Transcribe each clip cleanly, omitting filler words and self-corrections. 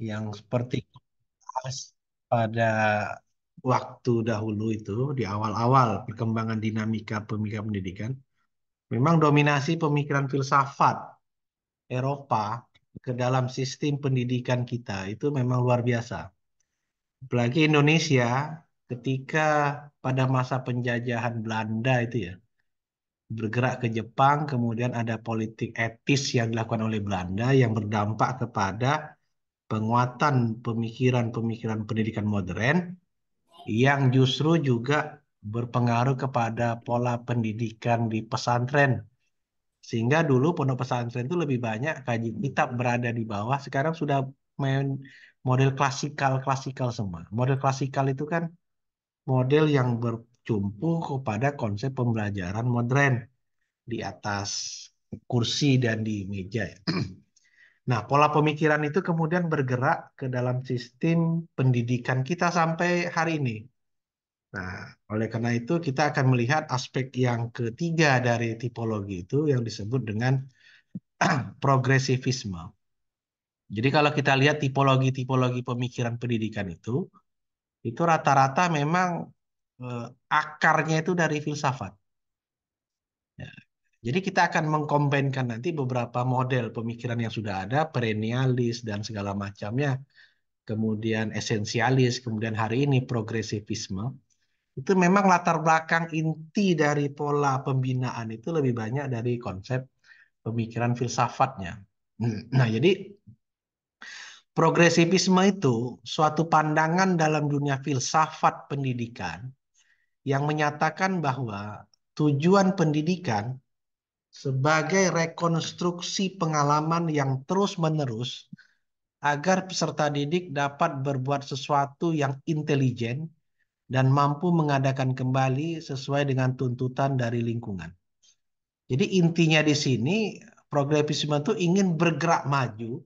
yang seperti pada waktu dahulu itu di awal-awal perkembangan dinamika pemikiran pendidikan, memang dominasi pemikiran filsafat Eropa ke dalam sistem pendidikan kita itu memang luar biasa. Apalagi Indonesia ketika pada masa penjajahan Belanda itu ya, bergerak ke Jepang, kemudian ada politik etis yang dilakukan oleh Belanda yang berdampak kepada penguatan pemikiran-pemikiran pendidikan modern yang justru juga berpengaruh kepada pola pendidikan di pesantren. Sehingga dulu pondok pesantren itu lebih banyak kaji kitab berada di bawah, sekarang sudah main model klasikal-klasikal semua. Model klasikal itu kan model yang bercumpu kepada konsep pembelajaran modern di atas kursi dan di meja. Nah, pola pemikiran itu kemudian bergerak ke dalam sistem pendidikan kita sampai hari ini. Nah, oleh karena itu kita akan melihat aspek yang ketiga dari tipologi itu yang disebut dengan progresivisme. Jadi kalau kita lihat tipologi-tipologi pemikiran pendidikan itu rata-rata memang eh, akarnya itu dari filsafat. Ya. Jadi kita akan mengkombinkan nanti beberapa model pemikiran yang sudah ada, perennialis dan segala macamnya, kemudian esensialis, kemudian hari ini progresivisme. Itu memang latar belakang inti dari pola pembinaan itu lebih banyak dari konsep pemikiran filsafatnya. Nah, jadi progresivisme itu suatu pandangan dalam dunia filsafat pendidikan yang menyatakan bahwa tujuan pendidikan sebagai rekonstruksi pengalaman yang terus-menerus agar peserta didik dapat berbuat sesuatu yang intelijen dan mampu mengadakan kembali sesuai dengan tuntutan dari lingkungan. Jadi intinya di sini progresivisme itu ingin bergerak maju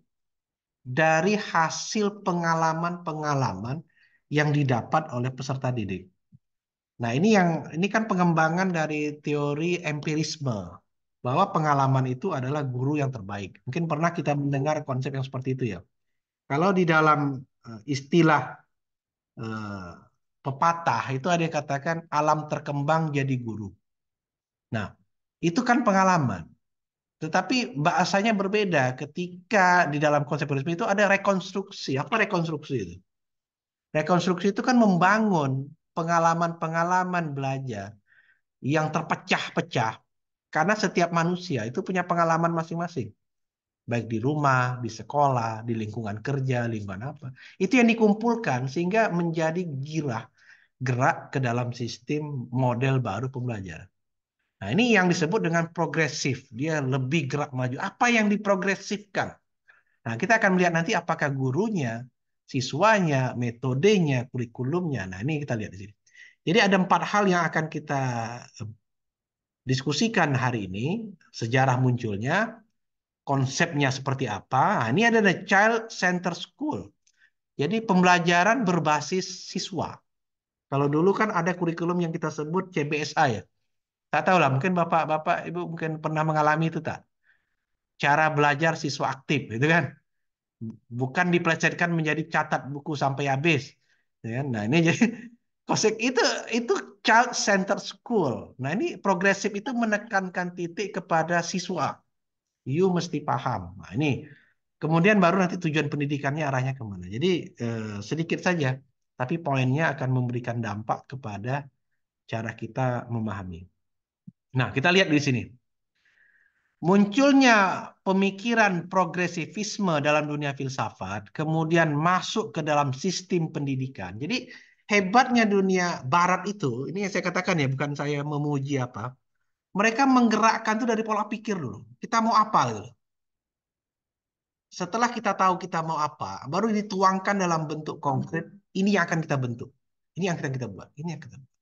dari hasil pengalaman-pengalaman yang didapat oleh peserta didik. Nah, ini kan pengembangan dari teori empirisme bahwa pengalaman itu adalah guru yang terbaik. Mungkin pernah kita mendengar konsep yang seperti itu ya. Kalau di dalam istilah eh, pepatah itu ada yang katakan alam terkembang jadi guru. Nah, itu kan pengalaman. Tetapi bahasanya berbeda ketika di dalam konsep empirisme itu ada rekonstruksi. Apa rekonstruksi itu? Rekonstruksi itu kan membangun pengalaman-pengalaman belajar yang terpecah-pecah karena setiap manusia itu punya pengalaman masing-masing, baik di rumah, di sekolah, di lingkungan kerja, lingkungan apa. Itu yang dikumpulkan sehingga menjadi gerak ke dalam sistem model baru pembelajaran. Nah, ini yang disebut dengan progresif. Dia lebih gerak maju. Apa yang diprogresifkan? Nah, kita akan melihat nanti apakah gurunya, siswanya, metodenya, kurikulumnya. Nah, ini kita lihat di sini. Jadi ada 4 hal yang akan kita diskusikan hari ini. Sejarah munculnya, konsepnya seperti apa. Nah, ini ada the Child Center School. Jadi pembelajaran berbasis siswa. Kalau dulu kan ada kurikulum yang kita sebut CBSA ya. Tak tahu lah, mungkin bapak-bapak, ibu mungkin pernah mengalami itu tak? Cara belajar siswa aktif, itu kan? Bukan dipelesetkan menjadi catat buku sampai habis. Ya kan? Nah ini jadi konsep itu child center school. Nah ini progresif itu menekankan titik kepada siswa. You mesti paham. Nah ini kemudian baru nanti tujuan pendidikannya arahnya kemana. Jadi sedikit saja, tapi poinnya akan memberikan dampak kepada cara kita memahami. Nah kita lihat di sini. Munculnya pemikiran progresivisme dalam dunia filsafat, kemudian masuk ke dalam sistem pendidikan. Jadi hebatnya dunia barat itu, ini yang saya katakan ya, bukan saya memuji apa. Mereka menggerakkan itu dari pola pikir dulu. Kita mau apa gitu. Setelah kita tahu kita mau apa, baru dituangkan dalam bentuk konkret. Ini yang akan kita bentuk. Ini yang akan kita buat. Ini yang kita buat.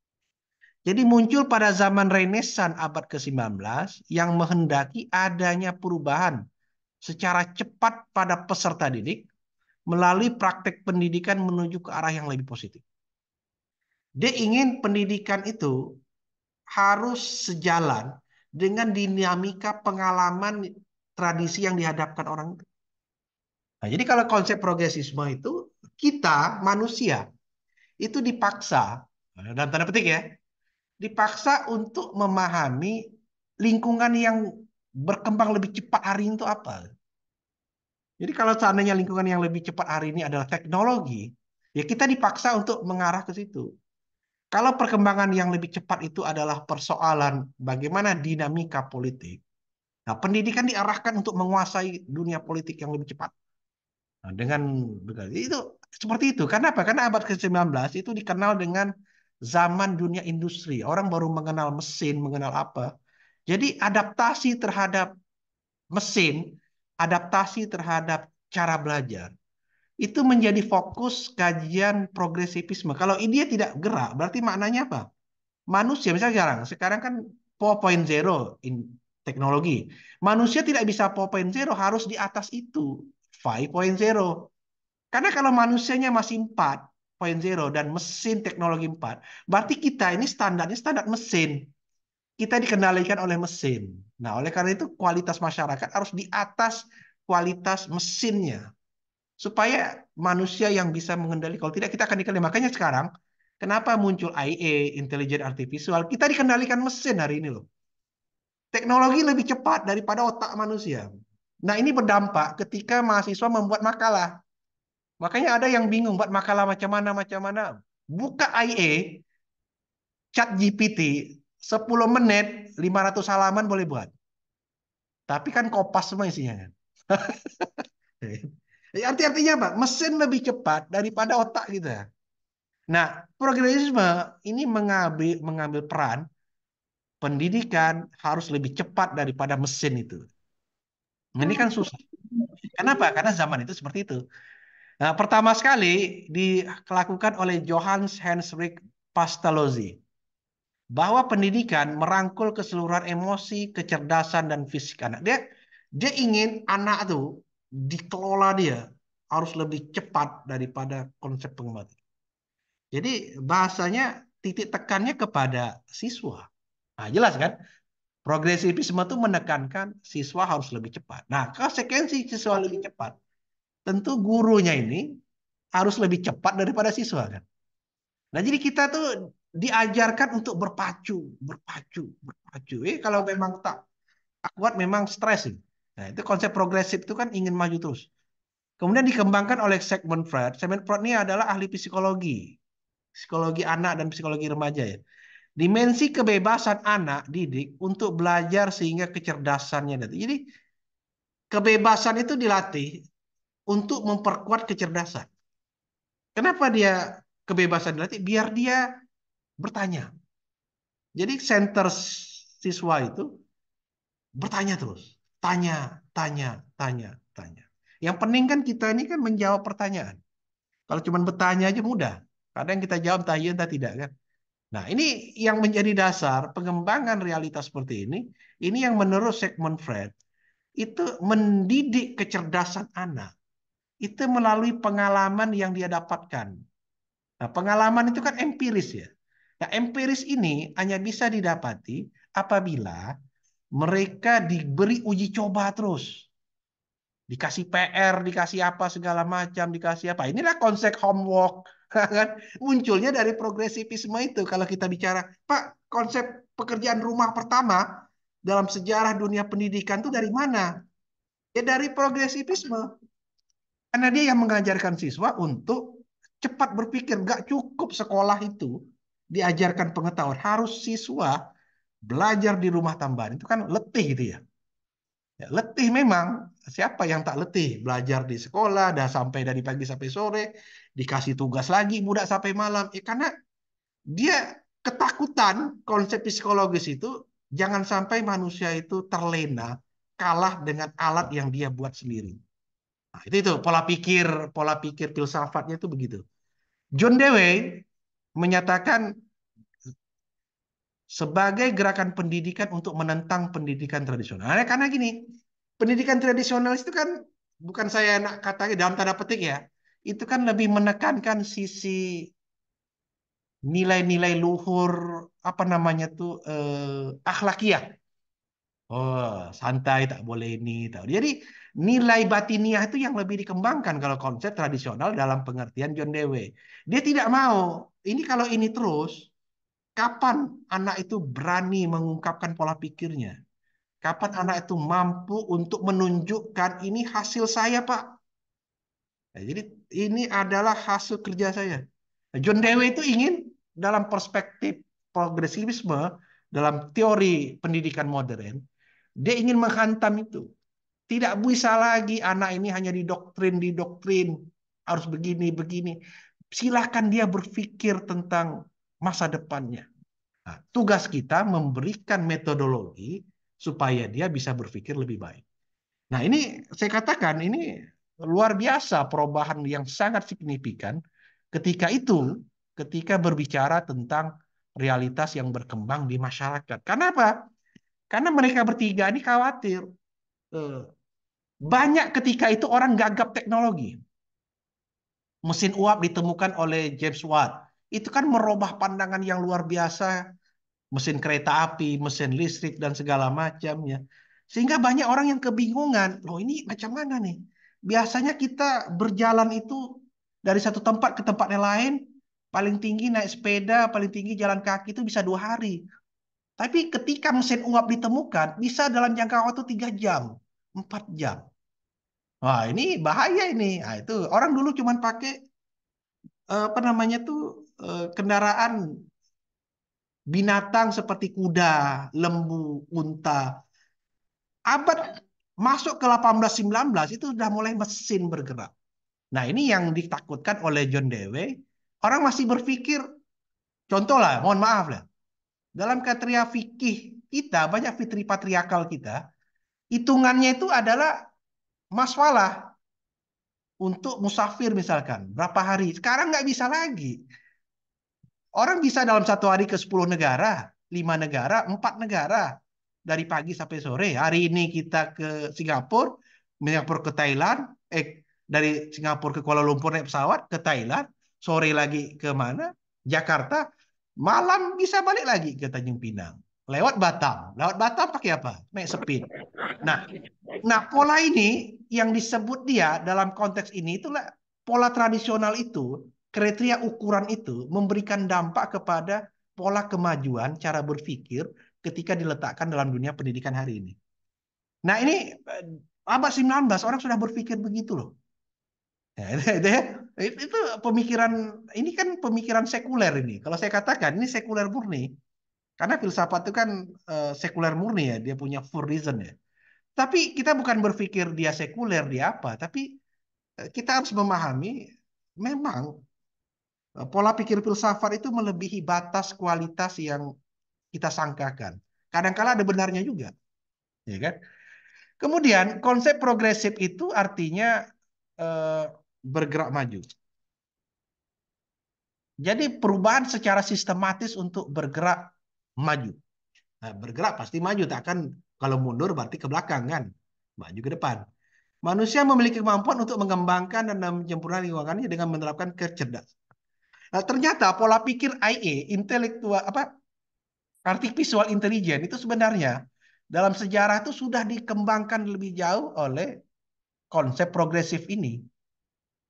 Jadi muncul pada zaman Renaissance abad ke-19 yang menghendaki adanya perubahan secara cepat pada peserta didik melalui praktek pendidikan menuju ke arah yang lebih positif. Dia ingin pendidikan itu harus sejalan dengan dinamika pengalaman tradisi yang dihadapkan orang. Nah, jadi kalau konsep progresisme itu kita manusia itu dipaksa, dalam tanda petik ya, dipaksa untuk memahami lingkungan yang berkembang lebih cepat hari ini itu apa. Jadi kalau seandainya lingkungan yang lebih cepat hari ini adalah teknologi, ya kita dipaksa untuk mengarah ke situ. Kalau perkembangan yang lebih cepat itu adalah persoalan bagaimana dinamika politik, nah pendidikan diarahkan untuk menguasai dunia politik yang lebih cepat. Nah, dengan itu seperti itu. Karena apa? Karena abad ke-19 itu dikenal dengan zaman dunia industri. Orang baru mengenal mesin, mengenal apa. Jadi adaptasi terhadap mesin, adaptasi terhadap cara belajar, itu menjadi fokus kajian progresivisme. Kalau dia tidak gerak, berarti maknanya apa? Manusia, misalnya sekarang kan 4.0 teknologi. Manusia tidak bisa 4.0, harus di atas itu, 5.0. Karena kalau manusianya masih 4.0 dan mesin teknologi 4, berarti kita ini standarnya standar mesin. Kita dikendalikan oleh mesin. Nah, oleh karena itu kualitas masyarakat harus di atas kualitas mesinnya. Supaya manusia yang bisa mengendalikan. Kalau tidak, kita akan dikendalikan. Makanya sekarang, kenapa muncul IA, intelligent artificial? Kita dikendalikan mesin hari ini loh. Teknologi lebih cepat daripada otak manusia. Nah, ini berdampak ketika mahasiswa membuat makalah. Makanya ada yang bingung buat makalah macam mana, macam mana. Buka IA, chat GPT, 10 menit, 500 halaman boleh buat. Tapi kan kopas semua isinya kan. Artinya apa? Mesin lebih cepat daripada otak kita. Nah, progresisme ini mengambil peran pendidikan harus lebih cepat daripada mesin itu. Nah, ini kan susah. Kenapa? Karena zaman itu seperti itu. Nah, pertama sekali dilakukan oleh Johannes Henrik Pestalozzi bahwa pendidikan merangkul keseluruhan emosi, kecerdasan dan fisik anak. Dia ingin anak tuh dikelola dia harus lebih cepat daripada konsep pengembangan. Jadi bahasanya titik tekannya kepada siswa. Nah, jelas kan? Progresivisme itu menekankan siswa harus lebih cepat. Nah, konsekuensi siswa lebih cepat, tentu gurunya ini harus lebih cepat daripada siswa kan. Nah, jadi kita tuh diajarkan untuk berpacu, berpacu, berpacu. Kalau memang tak kuat memang stres. Nah, itu konsep progresif itu kan ingin maju terus. Kemudian dikembangkan oleh Sigmund Freud. Sigmund Freud ini adalah ahli psikologi, psikologi anak dan psikologi remaja ya. Dimensi kebebasan anak didik untuk belajar sehingga kecerdasannya datang. Jadi kebebasan itu dilatih untuk memperkuat kecerdasan. Kenapa dia kebebasan dilatih? Biar dia bertanya. Jadi center siswa itu bertanya terus. Tanya, tanya, tanya, tanya. Yang penting kan kita ini kan menjawab pertanyaan. Kalau cuma bertanya aja mudah. Kadang kita jawab entah iya entah tidak kan. Nah, ini yang menjadi dasar pengembangan realitas seperti ini yang menurut Sigmund Freud, itu mendidik kecerdasan anak. Itu melalui pengalaman yang dia dapatkan. Nah, pengalaman itu kan empiris ya. Nah, empiris ini hanya bisa didapati apabila mereka diberi uji coba terus. Dikasih PR, dikasih apa segala macam, dikasih apa. Inilah konsep homework. Kan munculnya dari progresivisme itu. Kalau kita bicara, Pak, konsep pekerjaan rumah pertama dalam sejarah dunia pendidikan itu dari mana? Ya dari progresivisme. Karena dia yang mengajarkan siswa untuk cepat berpikir. Gak cukup sekolah itu diajarkan pengetahuan. Harus siswa belajar di rumah tambahan. Itu kan letih gitu ya. Ya, letih memang. Siapa yang tak letih? Belajar di sekolah, dah sampai dari pagi sampai sore, dikasih tugas lagi, budak sampai malam. Karena dia ketakutan konsep psikologis itu, jangan sampai manusia itu terlena, kalah dengan alat yang dia buat sendiri. Nah, itu pola pikir filsafatnya itu begitu. John Dewey menyatakan sebagai gerakan pendidikan untuk menentang pendidikan tradisional. Nah, karena gini, pendidikan tradisional itu kan bukan saya nak katakan dalam tanda petik ya, itu kan lebih menekankan sisi nilai-nilai luhur apa namanya tuh akhlakiyah. Oh, santai tak boleh ini, tak. Jadi Nilai batiniah itu yang lebih dikembangkan kalau konsep tradisional dalam pengertian John Dewey. Dia tidak mau. Ini kalau ini terus, kapan anak itu berani mengungkapkan pola pikirnya? Kapan anak itu mampu untuk menunjukkan ini hasil saya, Pak? Nah, jadi ini adalah hasil kerja saya. Nah, John Dewey itu ingin dalam perspektif progresivisme, dalam teori pendidikan modern, dia ingin menghantam itu. Tidak bisa lagi anak ini hanya didoktrin, harus begini, begini. Silahkan dia berpikir tentang masa depannya. Nah, tugas kita memberikan metodologi supaya dia bisa berpikir lebih baik. Nah, ini saya katakan ini luar biasa perubahan yang sangat signifikan ketika itu, ketika berbicara tentang realitas yang berkembang di masyarakat. Karena apa? Karena mereka bertiga ini khawatir. eh, Banyak ketika itu orang gagap teknologi. Mesin uap ditemukan oleh James Watt. Itu kan merubah pandangan yang luar biasa. Mesin kereta api, mesin listrik, dan segala macamnya. Sehingga banyak orang yang kebingungan. Loh ini macam mana nih? Biasanya kita berjalan itu dari satu tempat ke tempat yang lain. Paling tinggi naik sepeda, paling tinggi jalan kaki itu bisa 2 hari. Tapi ketika mesin uap ditemukan, bisa dalam jangka waktu 3 jam, 4 jam. Wah, ini bahaya ini. Nah, itu orang dulu cuma pakai apa namanya tuh kendaraan binatang seperti kuda, lembu, unta. Abad masuk ke 18-19 itu sudah mulai mesin bergerak. Nah, ini yang ditakutkan oleh John Dewey. Orang masih berpikir, contoh lah, mohon maaf lah. Dalam kriteria fikih kita, banyak fitri patriarkal kita, hitungannya itu adalah maswalah untuk musafir misalkan. Berapa hari? Sekarang nggak bisa lagi. Orang bisa dalam 1 hari ke 10 negara, 5 negara, 4 negara. Dari pagi sampai sore. Hari ini kita ke Singapura, Singapura ke Thailand, dari Singapura ke Kuala Lumpur naik pesawat, ke Thailand, sore lagi ke mana? Jakarta, malam bisa balik lagi ke Tanjung Pinang. Lewat Batam. Lewat Batam pakai apa? Naik speed. Nah, pola ini yang disebut dia dalam konteks ini itulah pola tradisional itu, kriteria ukuran itu memberikan dampak kepada pola kemajuan cara berpikir ketika diletakkan dalam dunia pendidikan hari ini. Nah, ini abad 19 orang sudah berpikir begitu loh. Ya, itu pemikiran ini kan pemikiran sekuler ini. Kalau saya katakan ini sekuler murni karena filsafat itu kan sekuler murni ya, dia punya full reason ya. Tapi kita bukan berpikir dia sekuler, dia apa. Tapi kita harus memahami memang pola pikir filsafat itu melebihi batas kualitas yang kita sangkakan. Kadang-kala ada benarnya juga, ya kan? Kemudian konsep progresif itu artinya eh, bergerak maju. Jadi perubahan secara sistematis untuk bergerak maju. Nah, bergerak pasti maju, tak akan kalau mundur berarti ke belakang kan, maju ke depan. Manusia memiliki kemampuan untuk mengembangkan dan menyempurnakan lingkungannya dengan menerapkan kecerdasan. Nah, ternyata pola pikir IA, intelektual apa artificial intelligence itu sebenarnya dalam sejarah itu sudah dikembangkan lebih jauh oleh konsep progresif ini.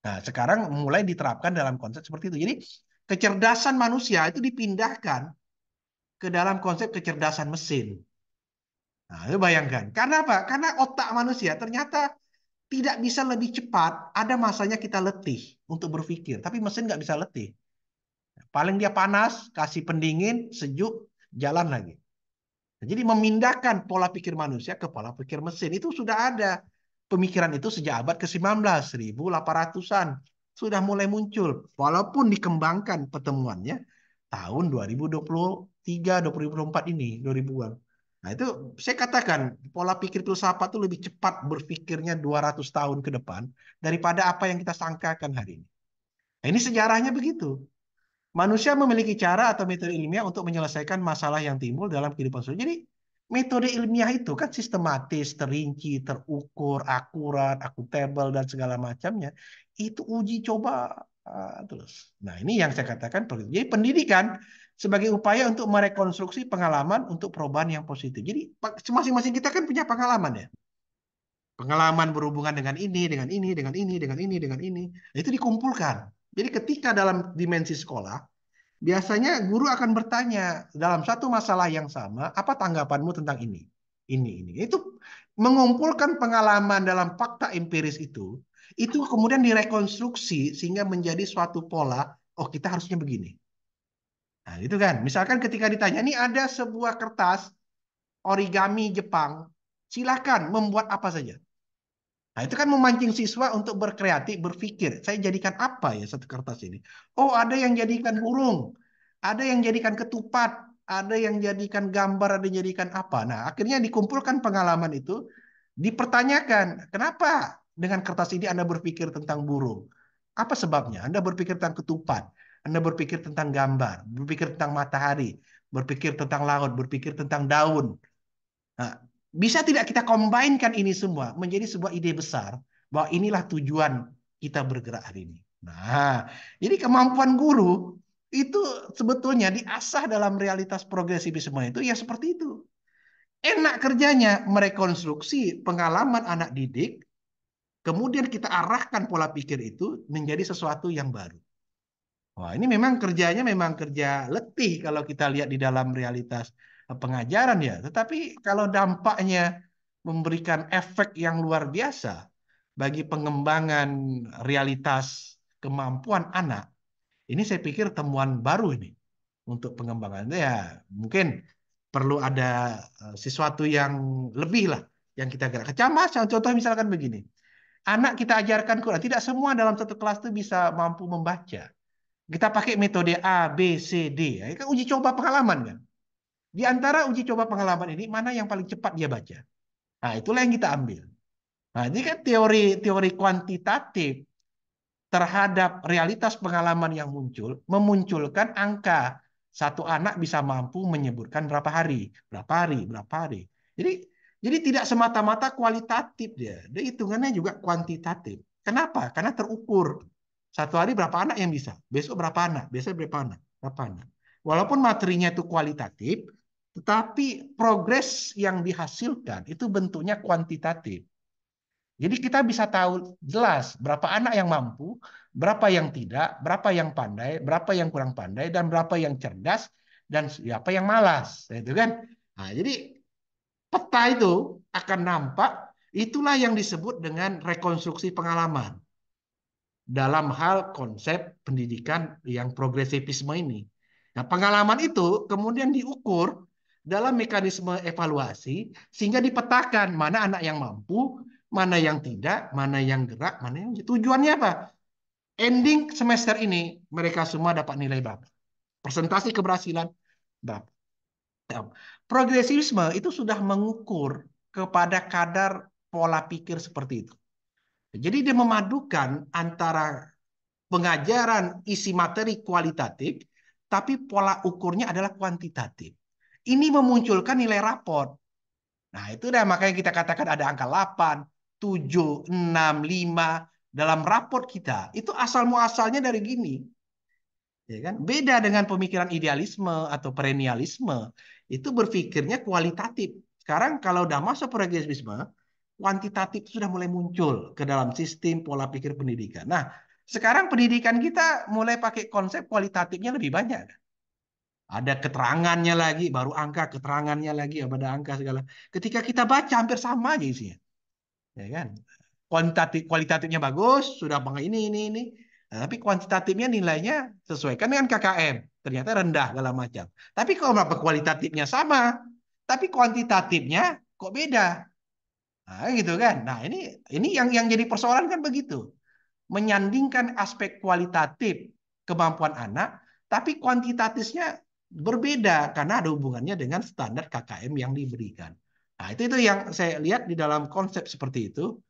Nah, sekarang mulai diterapkan dalam konsep seperti itu. Jadi, kecerdasan manusia itu dipindahkan ke dalam konsep kecerdasan mesin. Nah, itu bayangkan. Karena apa? Karena otak manusia ternyata tidak bisa lebih cepat. Ada masanya kita letih untuk berpikir, tapi mesin nggak bisa letih. Paling dia panas, kasih pendingin, sejuk, jalan lagi. Nah, jadi memindahkan pola pikir manusia ke pola pikir mesin itu sudah ada. Pemikiran itu sejak abad ke-19, 1800-an. Sudah mulai muncul. Walaupun dikembangkan pertemuannya tahun 2023, 2024 ini, 2000-an. Nah itu saya katakan pola pikir filsafat itu lebih cepat berpikirnya 200 tahun ke depan daripada apa yang kita sangkakan hari ini. Nah, ini sejarahnya begitu. Manusia memiliki cara atau metode ilmiah untuk menyelesaikan masalah yang timbul dalam kehidupan sosial. Jadi metode ilmiah itu kan sistematis, terinci, terukur, akurat, akuntabel dan segala macamnya. Itu uji coba terus. Nah ini yang saya katakan. Jadi pendidikan sebagai upaya untuk merekonstruksi pengalaman untuk perubahan yang positif. Jadi masing-masing kita kan punya pengalaman ya. Pengalaman berhubungan dengan ini, dengan ini, dengan ini, dengan ini, dengan ini. Nah, itu dikumpulkan. Jadi ketika dalam dimensi sekolah, biasanya guru akan bertanya dalam satu masalah yang sama, apa tanggapanmu tentang ini? Ini. Itu mengumpulkan pengalaman dalam fakta empiris itu kemudian direkonstruksi sehingga menjadi suatu pola, oh kita harusnya begini. Nah, itu kan. Misalkan ketika ditanya, ini ada sebuah kertas origami Jepang, silakan membuat apa saja. Nah, itu kan memancing siswa untuk berkreatif, berpikir, saya jadikan apa ya satu kertas ini? Oh, ada yang jadikan burung, ada yang jadikan ketupat, ada yang jadikan gambar, ada yang jadikan apa. Nah, akhirnya dikumpulkan pengalaman itu, dipertanyakan, kenapa dengan kertas ini Anda berpikir tentang burung? Apa sebabnya? Anda berpikir tentang ketupat, Anda berpikir tentang gambar, berpikir tentang matahari, berpikir tentang laut, berpikir tentang daun. Nah, bisa tidak kita combine-kan ini semua menjadi sebuah ide besar bahwa inilah tujuan kita bergerak hari ini. Nah, jadi kemampuan guru itu sebetulnya diasah dalam realitas progresivisme itu ya seperti itu. Enak kerjanya merekonstruksi pengalaman anak didik, kemudian kita arahkan pola pikir itu menjadi sesuatu yang baru. Wah, ini memang kerjanya memang kerja letih kalau kita lihat di dalam realitas pengajaran ya. Tetapi kalau dampaknya memberikan efek yang luar biasa bagi pengembangan realitas kemampuan anak, ini saya pikir temuan baru ini untuk pengembangan. Ya, mungkin perlu ada sesuatu yang lebih lah yang kita gerak. Contoh misalkan begini. Anak kita ajarkan Quran, tidak semua dalam satu kelas itu bisa mampu membaca. Kita pakai metode A, B, C, D. Ya, itu kan uji coba pengalaman kan. Di antara uji coba pengalaman ini, mana yang paling cepat dia baca? Nah, itulah yang kita ambil. Nah, ini kan teori kuantitatif terhadap realitas pengalaman yang muncul, memunculkan angka. Satu anak bisa mampu menyebutkan berapa hari, berapa hari, berapa hari. Jadi, jadi tidak semata-mata kualitatif dia. Dia hitungannya juga kuantitatif. Kenapa? Karena terukur. Satu hari berapa anak yang bisa? Besok berapa anak? Besok berapa anak? Berapa anak? Walaupun materinya itu kualitatif, tetapi progres yang dihasilkan itu bentuknya kuantitatif. Jadi kita bisa tahu jelas berapa anak yang mampu, berapa yang tidak, berapa yang pandai, berapa yang kurang pandai, dan berapa yang cerdas, dan siapa yang malas. Itu kan. Nah, jadi peta itu akan nampak, itulah yang disebut dengan rekonstruksi pengalaman dalam hal konsep pendidikan yang progresivisme ini. Nah, pengalaman itu kemudian diukur dalam mekanisme evaluasi sehingga dipetakan mana anak yang mampu, mana yang tidak, mana yang gerak, mana yang tujuannya apa? Ending semester ini mereka semua dapat nilai berapa? Persentase keberhasilan berapa? Progresivisme itu sudah mengukur kepada kadar pola pikir seperti itu. Jadi dia memadukan antara pengajaran isi materi kualitatif, tapi pola ukurnya adalah kuantitatif. Ini memunculkan nilai raport. Nah, itu dah makanya kita katakan ada angka 8, 7, 6, 5 dalam raport kita. Itu asal muasalnya dari gini. Ya kan? Beda dengan pemikiran idealisme atau perennialisme. Itu berpikirnya kualitatif. Sekarang kalau udah masuk progresivisme, kuantitatif sudah mulai muncul ke dalam sistem pola pikir pendidikan. Nah, sekarang pendidikan kita mulai pakai konsep kualitatifnya lebih banyak. Ada keterangannya lagi, baru angka, keterangannya lagi, ada angka segala. Ketika kita baca hampir sama aja isinya. Ya kan? Kualitatifnya bagus, sudah bang ini. Nah, tapi kuantitatifnya nilainya sesuaikan dengan KKM. Ternyata rendah segala macam. Tapi kalau kualitatifnya sama, tapi kuantitatifnya kok beda. Nah, gitu kan. Nah, ini yang jadi persoalan kan begitu. Menyandingkan aspek kualitatif kemampuan anak, tapi kuantitatifnya berbeda karena ada hubungannya dengan standar KKM yang diberikan. Nah, itu yang saya lihat di dalam konsep seperti itu.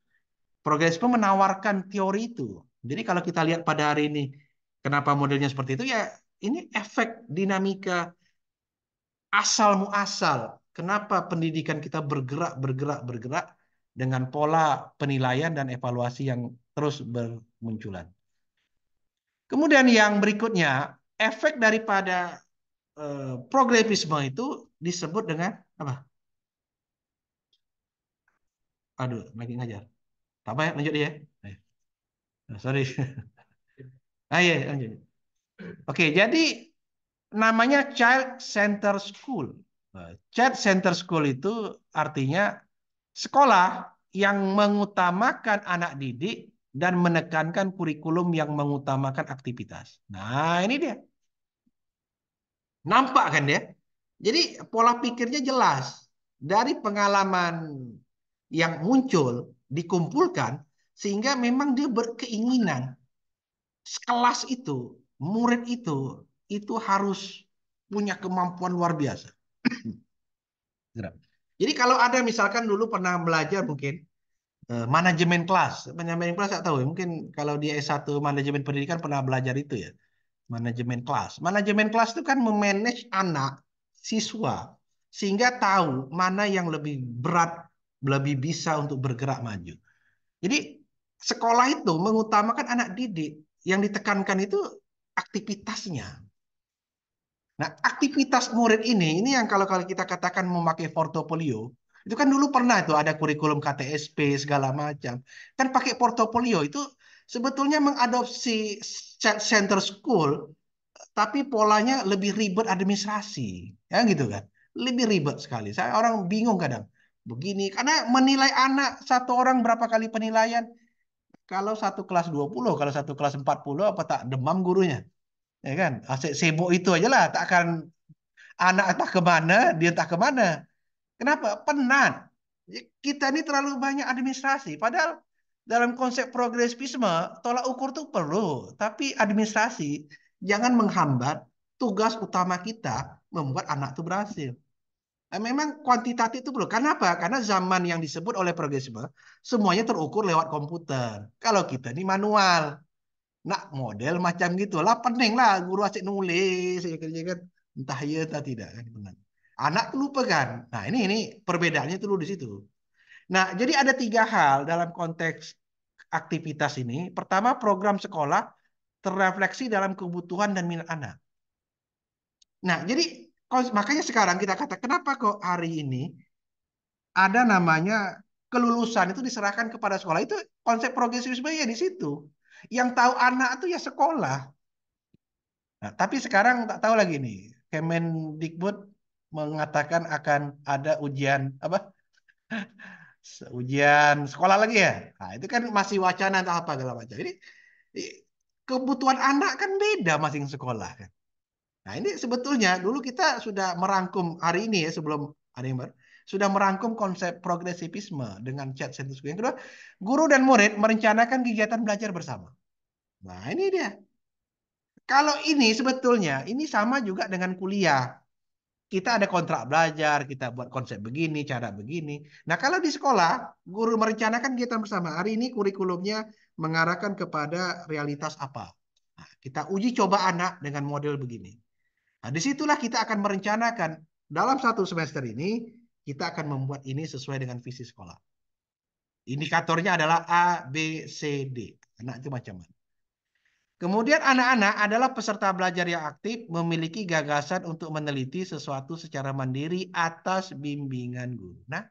Progresisme menawarkan teori itu. Jadi kalau kita lihat pada hari ini, kenapa modelnya seperti itu ya, ini efek dinamika asal muasal. Kenapa pendidikan kita bergerak dengan pola penilaian dan evaluasi yang terus bermunculan. Kemudian yang berikutnya, efek daripada progresisme itu disebut dengan apa? Aduh, lagi ngajar. Tak apa ya, lanjut ya. Sorry. Ah iya, lanjut. Oke, jadi namanya Child Center School. Child Center School itu artinya sekolah yang mengutamakan anak didik dan menekankan kurikulum yang mengutamakan aktivitas. Nah, ini dia. Nampak kan dia? Jadi pola pikirnya jelas. Dari pengalaman yang muncul, dikumpulkan, sehingga memang dia berkeinginan sekelas itu, murid itu harus punya kemampuan luar biasa. Jadi kalau ada misalkan dulu pernah belajar mungkin manajemen kelas. Manajemen kelas tak tahu ya. Mungkin kalau di S1 manajemen pendidikan pernah belajar itu ya. Manajemen kelas. Manajemen kelas itu kan memanage anak, siswa. Sehingga tahu mana yang lebih berat, lebih bisa untuk bergerak maju. Jadi sekolah itu mengutamakan anak didik. Yang ditekankan itu aktivitasnya. Nah, aktivitas murid ini yang kalau kita katakan memakai portofolio, itu kan dulu pernah itu ada kurikulum KTSP segala macam. Kan pakai portofolio itu sebetulnya mengadopsi center school, tapi polanya lebih ribet administrasi, ya gitu kan? Lebih ribet sekali. Saya orang bingung kadang. Begini, karena menilai anak satu orang berapa kali penilaian? Kalau satu kelas 20, kalau satu kelas 40, apa tak demam gurunya? Ya kan? Asyik sibuk itu aja lah, tak akan anak entah kemana, dia entah kemana. Kenapa? Penat. Kita ini terlalu banyak administrasi. Padahal dalam konsep progresisme, tolak ukur itu perlu. Tapi administrasi jangan menghambat tugas utama kita membuat anak itu berhasil. Memang kuantitatif itu perlu. Kenapa? Karena zaman yang disebut oleh progresisme, semuanya terukur lewat komputer. Kalau kita ini manual. Nak model macam gitulah pening lah guru asyik nulis ya kerja kan entah ya entah tidak kan benar. Anak tuh lupa kan. Nah ini perbedaannya dulu di situ. Nah jadi ada tiga hal dalam konteks aktivitas ini. Pertama program sekolah terrefleksi dalam kebutuhan dan minat anak. Nah jadi makanya sekarang kita kata kenapa kok hari ini ada namanya kelulusan itu diserahkan kepada sekolah itu konsep progresisme ya di situ. Yang tahu anak itu ya sekolah. Nah, tapi sekarang tak tahu lagi nih. Kemendikbud mengatakan akan ada ujian apa? Ujian sekolah lagi ya. Nah, itu kan masih wacana atau apa segala macam. Jadi kebutuhan anak kan beda masing sekolah kan. Nah, ini sebetulnya dulu kita sudah merangkum hari ini ya sebelum ada yang baru sudah merangkum konsep progresivisme dengan chat sensus. Yang kedua, guru dan murid merencanakan kegiatan belajar bersama. Nah, ini dia. Kalau ini sebetulnya ini sama juga dengan kuliah. Kita ada kontrak belajar, kita buat konsep begini, cara begini. Nah, kalau di sekolah, guru merencanakan kegiatan bersama. Hari ini kurikulumnya mengarahkan kepada realitas apa. Nah, kita uji coba anak dengan model begini. Nah, disitulah kita akan merencanakan dalam satu semester ini, kita akan membuat ini sesuai dengan visi sekolah. Indikatornya adalah A, B, C, D. Anak itu macam mana. Kemudian anak-anak adalah peserta belajar yang aktif, memiliki gagasan untuk meneliti sesuatu secara mandiri atas bimbingan guru. Nah,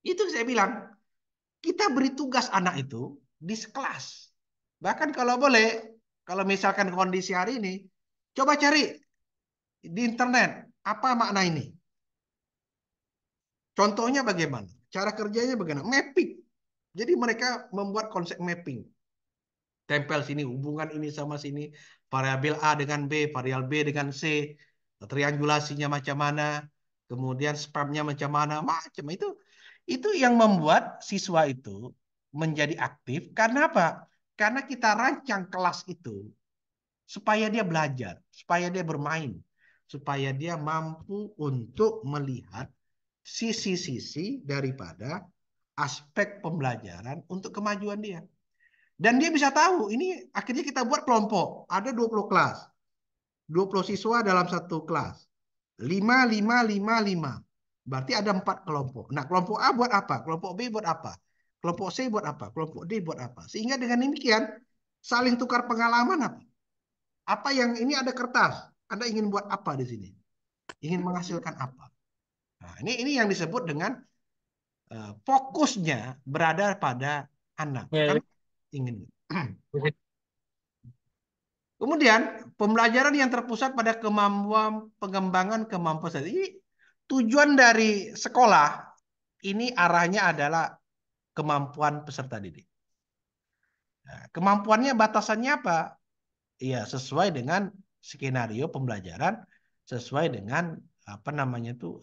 itu saya bilang, kita beri tugas anak itu di kelas. Bahkan kalau boleh, kalau misalkan kondisi hari ini, coba cari di internet, apa makna ini? Contohnya bagaimana? Cara kerjanya bagaimana? Mapping. Jadi mereka membuat konsep mapping. Tempel sini hubungan ini sama sini, variabel A dengan B, variabel B dengan C, triangulasinya macam mana, kemudian spamnya macam mana, macam itu yang membuat siswa itu menjadi aktif. Karena apa? Karena kita rancang kelas itu supaya dia belajar, supaya dia bermain, supaya dia mampu untuk melihat sisi-sisi daripada aspek pembelajaran untuk kemajuan dia. Dan dia bisa tahu, ini akhirnya kita buat kelompok. Ada 20 kelas. 20 siswa dalam satu kelas. 5, 5, 5, 5. Berarti ada 4 kelompok. Nah, kelompok A buat apa? Kelompok B buat apa? Kelompok C buat apa? Kelompok D buat apa? Sehingga dengan demikian, saling tukar pengalaman apa? Apa yang ini ada kertas. Anda ingin buat apa di sini? Ingin menghasilkan apa? Nah, ini yang disebut dengan fokusnya berada pada anak. Kan Ya, ingin. ya. Kemudian pembelajaran yang terpusat pada kemampuan pengembangan kemampuan. Jadi tujuan dari sekolah ini arahnya adalah kemampuan peserta didik. Nah, kemampuannya batasannya apa? Iya, sesuai dengan skenario pembelajaran, sesuai dengan apa namanya tuh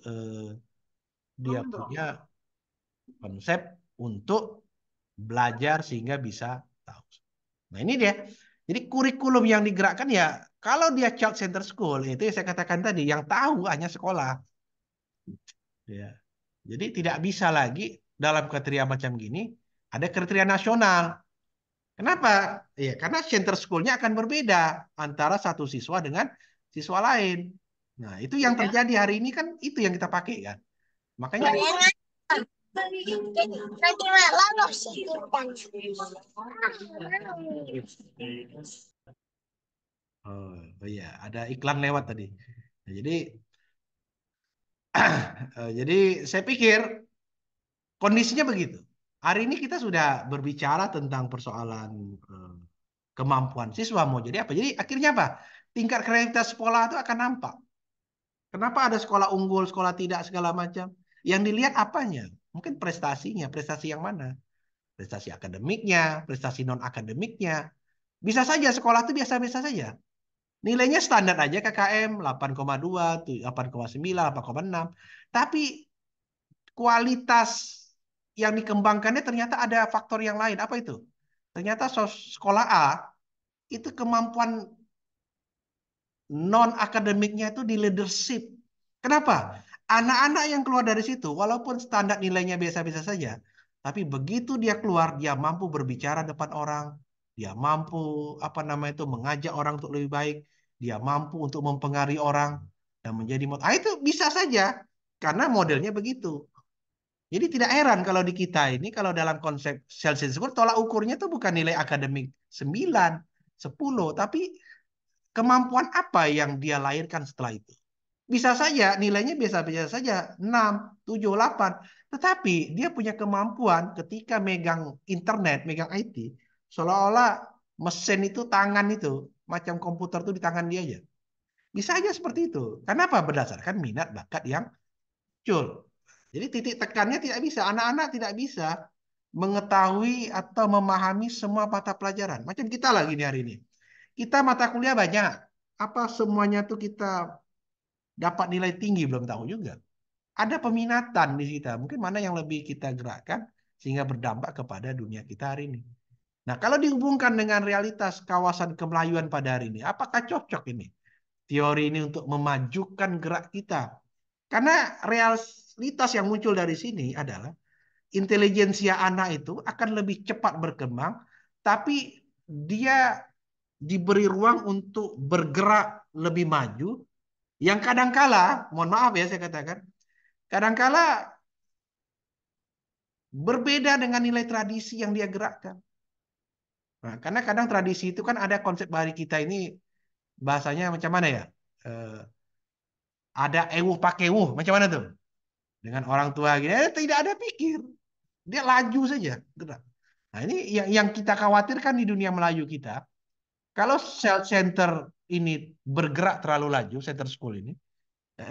dia punya konsep untuk belajar sehingga bisa tahu. Nah, ini dia. Jadi kurikulum yang digerakkan ya kalau dia child center school itu yang saya katakan tadi yang tahu hanya sekolah. Ya. Jadi tidak bisa lagi dalam kriteria macam gini ada kriteria nasional. Kenapa? Ya, karena center school-nya akan berbeda antara satu siswa dengan siswa lain. Nah, itu yang terjadi hari ini kan itu yang kita pakai kan. Makanya oh iya, ada iklan lewat tadi. Nah, jadi saya pikir kondisinya begitu. Hari ini kita sudah berbicara tentang persoalan eh, kemampuan siswa mau jadi apa. Jadi akhirnya apa? Tingkat kreativitas sekolah itu akan nampak. Kenapa ada sekolah unggul, sekolah tidak, segala macam. Yang dilihat apanya? Mungkin prestasinya, prestasi yang mana? Prestasi akademiknya, prestasi non-akademiknya. Bisa saja sekolah itu biasa-biasa saja. Nilainya standar aja KKM 8,2, 8,9, 8,6. Tapi kualitas yang dikembangkannya ternyata ada faktor yang lain. Apa itu? Ternyata sekolah A itu kemampuan non akademiknya itu di leadership. Kenapa? Anak-anak yang keluar dari situ, walaupun standar nilainya biasa-biasa saja, tapi begitu dia keluar, dia mampu berbicara depan orang, dia mampu apa namanya itu mengajak orang untuk lebih baik, dia mampu untuk mempengaruhi orang dan menjadi itu bisa saja karena modelnya begitu. Jadi tidak heran kalau di kita ini kalau dalam konsep self score tolak ukurnya itu bukan nilai akademik 9, 10, tapi kemampuan apa yang dia lahirkan setelah itu. Bisa saja nilainya biasa-biasa saja 6, 7, 8. Tetapi dia punya kemampuan ketika megang internet, megang IT, seolah-olah mesin itu tangan itu, macam komputer itu di tangan dia aja. Bisa aja seperti itu. Kenapa? Berdasarkan minat bakat yang muncul. Jadi titik tekannya tidak bisa. Anak-anak tidak bisa mengetahui atau memahami semua mata pelajaran. Macam kita lagi nih hari ini. Kita mata kuliah banyak. Apa semuanya tuh kita dapat nilai tinggi belum tahu juga. Ada peminatan di kita. Mungkin mana yang lebih kita gerakkan sehingga berdampak kepada dunia kita hari ini. Nah, kalau dihubungkan dengan realitas kawasan kemelayuan pada hari ini, apakah cocok ini? Teori ini untuk memajukan gerak kita. Karena realitas yang muncul dari sini adalah intelijensia anak itu akan lebih cepat berkembang, tapi dia diberi ruang untuk bergerak lebih maju, yang kadangkala, mohon maaf ya saya katakan, kadangkala berbeda dengan nilai tradisi yang dia gerakkan. Nah, karena kadang tradisi itu kan ada konsep bahari kita ini bahasanya macam mana ya? Eh, ada ewuh pakewuh, macam mana tuh? Dengan orang tua gini, tidak ada pikir. Dia laju saja, gerak. Nah, ini yang kita khawatirkan di dunia Melayu kita. Kalau self center ini bergerak terlalu laju, center school ini,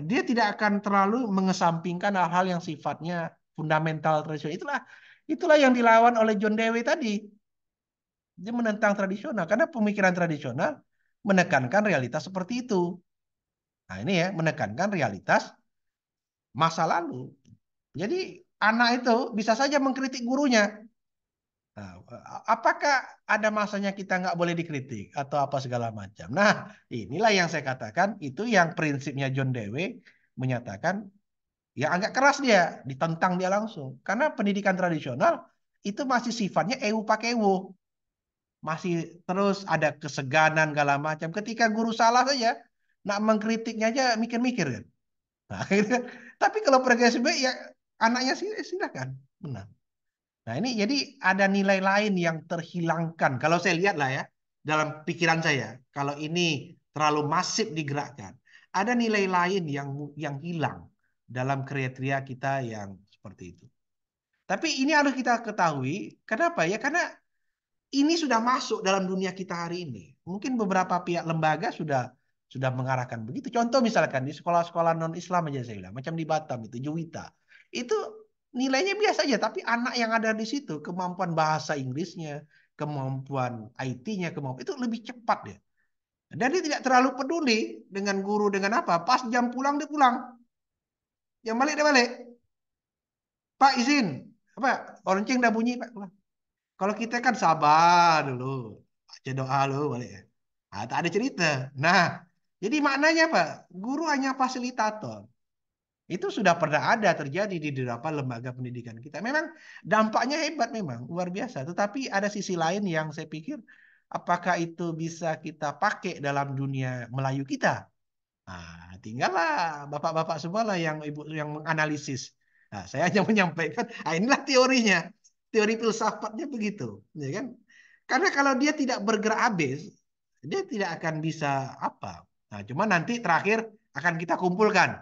dia tidak akan terlalu mengesampingkan hal-hal yang sifatnya fundamental tradisional. Itulah yang dilawan oleh John Dewey tadi. Dia menentang tradisional karena pemikiran tradisional menekankan realitas seperti itu. Nah, ini ya menekankan realitas masa lalu. Jadi anak itu bisa saja mengkritik gurunya. Nah, apakah ada masanya kita nggak boleh dikritik atau apa segala macam? Nah, inilah yang saya katakan itu yang prinsipnya John Dewey menyatakan ya agak keras dia, ditentang dia langsung. Karena pendidikan tradisional itu masih sifatnya ewu pakewu. Masih terus ada keseganan segala macam. Ketika guru salah saja, nak mengkritiknya aja mikir-mikir kan. Nah, gitu kan. Tapi kalau progresif ya anaknya sih silakan. Benar. Nah ini jadi ada nilai lain yang terhilangkan. Kalau saya lihat lah ya, dalam pikiran saya, kalau ini terlalu masif digerakkan, ada nilai lain yang hilang dalam kriteria kita yang seperti itu. Tapi ini harus kita ketahui, kenapa ya? Karena ini sudah masuk dalam dunia kita hari ini. Mungkin beberapa pihak lembaga sudah mengarahkan begitu. Contoh misalkan di sekolah-sekolah non-Islam aja saya bilang, macam di Batam itu Juwita. Itu nilainya biasa aja, tapi anak yang ada di situ kemampuan bahasa Inggrisnya, kemampuan IT-nya, kemampuan itu lebih cepat ya. Dan dia tidak terlalu peduli dengan guru dengan apa. Pas jam pulang dia pulang, jam balik dia balik. Pak izin, apa? Lonceng udah bunyi Pak. Kalau kita kan sabar dulu, baca doa dulu balik ya. Nah, tak ada cerita. Nah, jadi maknanya apa? Guru hanya fasilitator. Itu sudah pernah ada terjadi di beberapa lembaga pendidikan kita. Memang dampaknya hebat memang, luar biasa. Tetapi ada sisi lain yang saya pikir, apakah itu bisa kita pakai dalam dunia Melayu kita? Nah, tinggallah bapak-bapak semua lah yang ibu yang menganalisis. Nah, saya hanya menyampaikan, inilah teorinya. Teori filsafatnya begitu, ya kan? Karena kalau dia tidak bergerak habis, dia tidak akan bisa apa. Nah, cuma nanti terakhir akan kita kumpulkan.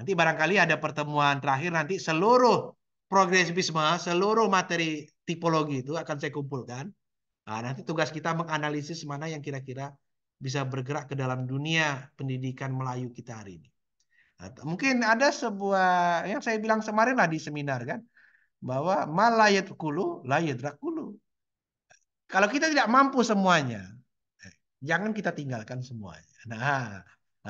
Nanti barangkali ada pertemuan terakhir nanti seluruh progresivisme, seluruh materi tipologi itu akan saya kumpulkan. Nah, nanti tugas kita menganalisis mana yang kira-kira bisa bergerak ke dalam dunia pendidikan Melayu kita hari ini. Nah, mungkin ada sebuah yang saya bilang kemarin lah di seminar kan, bahwa malayat kulu, layat rakulu. Kalau kita tidak mampu semuanya, jangan kita tinggalkan semuanya. Nah,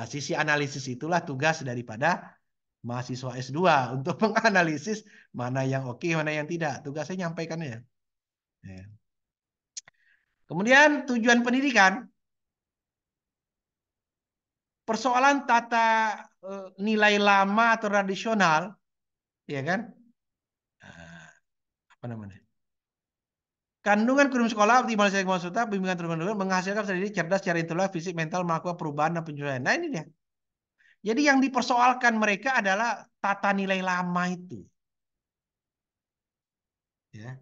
sisi analisis itulah tugas daripada mahasiswa S2 untuk menganalisis mana yang oke, mana yang tidak. Tugasnya nyampaikannya. Ya. Kemudian tujuan pendidikan, persoalan tata nilai lama atau tradisional, ya kan? Nah, apa namanya? Kandungan kurikulum sekolah, optimalisasi maksudnya, bimbingan turun menghasilkan sendiri cerdas secara intelektual, fisik, mental, melakukan perubahan dan penyesuaian. Nah ini dia. Jadi yang dipersoalkan mereka adalah tata nilai lama itu. Ya.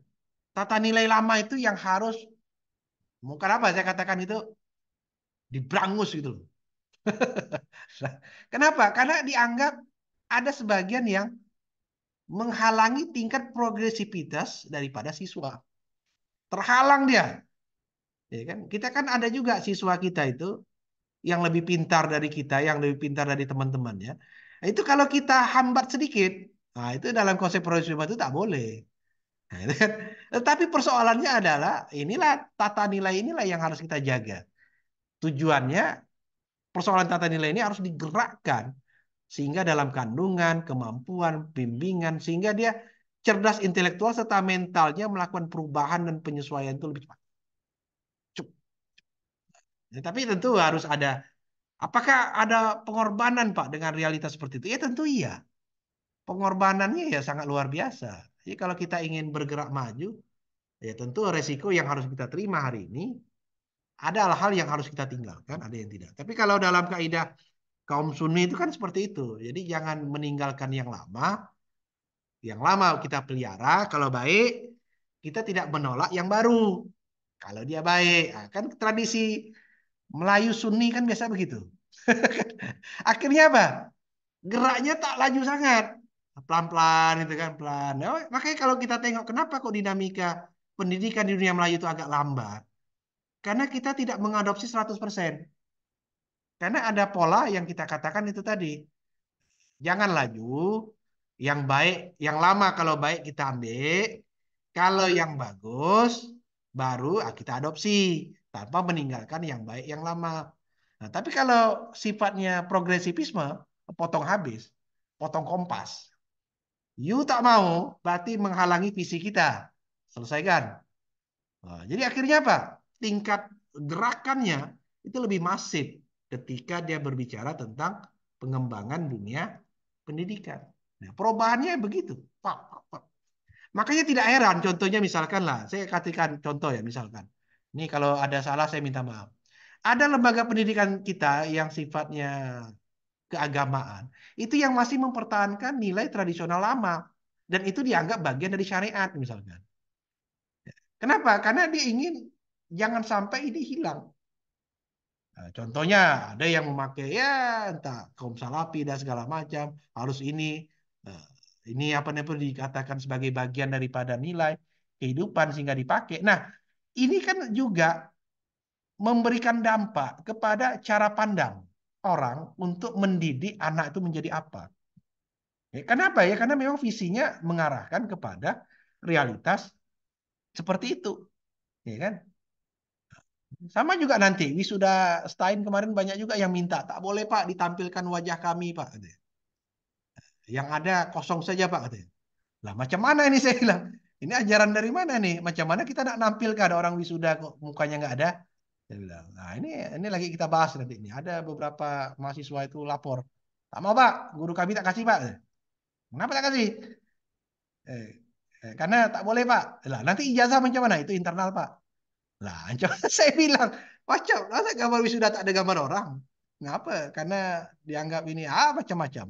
Tata nilai lama itu yang harus, bukan apa saya katakan itu, diberangus gitu loh. Kenapa? Karena dianggap ada sebagian yang menghalangi tingkat progresivitas daripada siswa. Terhalang dia. Ya kan? Kita kan ada juga siswa kita itu yang lebih pintar dari kita, yang lebih pintar dari teman-temannya. Nah, itu kalau kita hambat sedikit, nah itu dalam konsep progresivitas itu tak boleh. Nah, itu kan. Tetapi persoalannya adalah inilah tata nilai inilah yang harus kita jaga. Tujuannya persoalan tata nilai ini harus digerakkan sehingga dalam kandungan, kemampuan, bimbingan sehingga dia cerdas intelektual serta mentalnya melakukan perubahan dan penyesuaian itu lebih cepat. Ya, tapi tentu harus ada. Apakah ada pengorbanan Pak dengan realitas seperti itu? Ya tentu iya. Pengorbanannya ya sangat luar biasa. Jadi kalau kita ingin bergerak maju, ya tentu resiko yang harus kita terima hari ini ada hal-hal yang harus kita tinggalkan, ada yang tidak. Tapi kalau dalam kaidah kaum Sunni itu kan seperti itu. Jadi jangan meninggalkan yang lama kita pelihara. Kalau baik, kita tidak menolak yang baru. Kalau dia baik, nah, kan tradisi Melayu Sunni kan biasa begitu. Akhirnya apa? Geraknya tak laju sangat. Pelan-pelan itu kan pelan. Nah, makanya kalau kita tengok kenapa kok dinamika pendidikan di dunia Melayu itu agak lambat. Karena kita tidak mengadopsi 100%. Karena ada pola yang kita katakan itu tadi. Jangan laju. Yang baik, yang lama kalau baik kita ambil. Kalau yang bagus, baru kita adopsi. Tanpa meninggalkan yang baik yang lama. Nah, tapi kalau sifatnya progresivisme, potong habis, potong kompas. You tak mau, berarti menghalangi visi kita. Selesaikan. Nah, jadi akhirnya apa? Tingkat gerakannya itu lebih masif ketika dia berbicara tentang pengembangan dunia pendidikan. Nah, perubahannya begitu. Pak, pak, pak. Makanya tidak heran, contohnya misalkan lah, saya katakan contoh ya misalkan. Ini kalau ada salah saya minta maaf. Ada lembaga pendidikan kita yang sifatnya keagamaan, itu yang masih mempertahankan nilai tradisional lama. Dan itu dianggap bagian dari syariat misalkan. Kenapa? Karena dia ingin jangan sampai ini hilang. Nah, contohnya ada yang memakai ya entah kaum salafi dan segala macam harus ini. Nah, Ini apa namanya dikatakan sebagai bagian daripada nilai kehidupan sehingga dipakai. Nah, ini kan juga memberikan dampak kepada cara pandang orang untuk mendidik anak itu menjadi apa. Kenapa ya? Karena memang visinya mengarahkan kepada realitas seperti itu, ya kan? Sama juga nanti wisuda Stein kemarin banyak juga yang minta tak boleh Pak ditampilkan wajah kami Pak, katanya. Yang ada kosong saja Pak, katanya. Lah macam mana ini saya bilang? Ini ajaran dari mana nih? Macam mana kita nak nampilkan orang wisuda kok mukanya nggak ada? Saya bilang. Nah ini lagi kita bahas nanti ini. Ada beberapa mahasiswa itu lapor. Tak mau Pak, guru kami tak kasih Pak. Kenapa tak kasih? Eh, karena tak boleh Pak. Lah nanti ijazah macam mana? Itu internal Pak. Lah, coba saya bilang, macam masa gambar wisuda tak ada gambar orang? Ngapa? Karena dianggap ini macam-macam.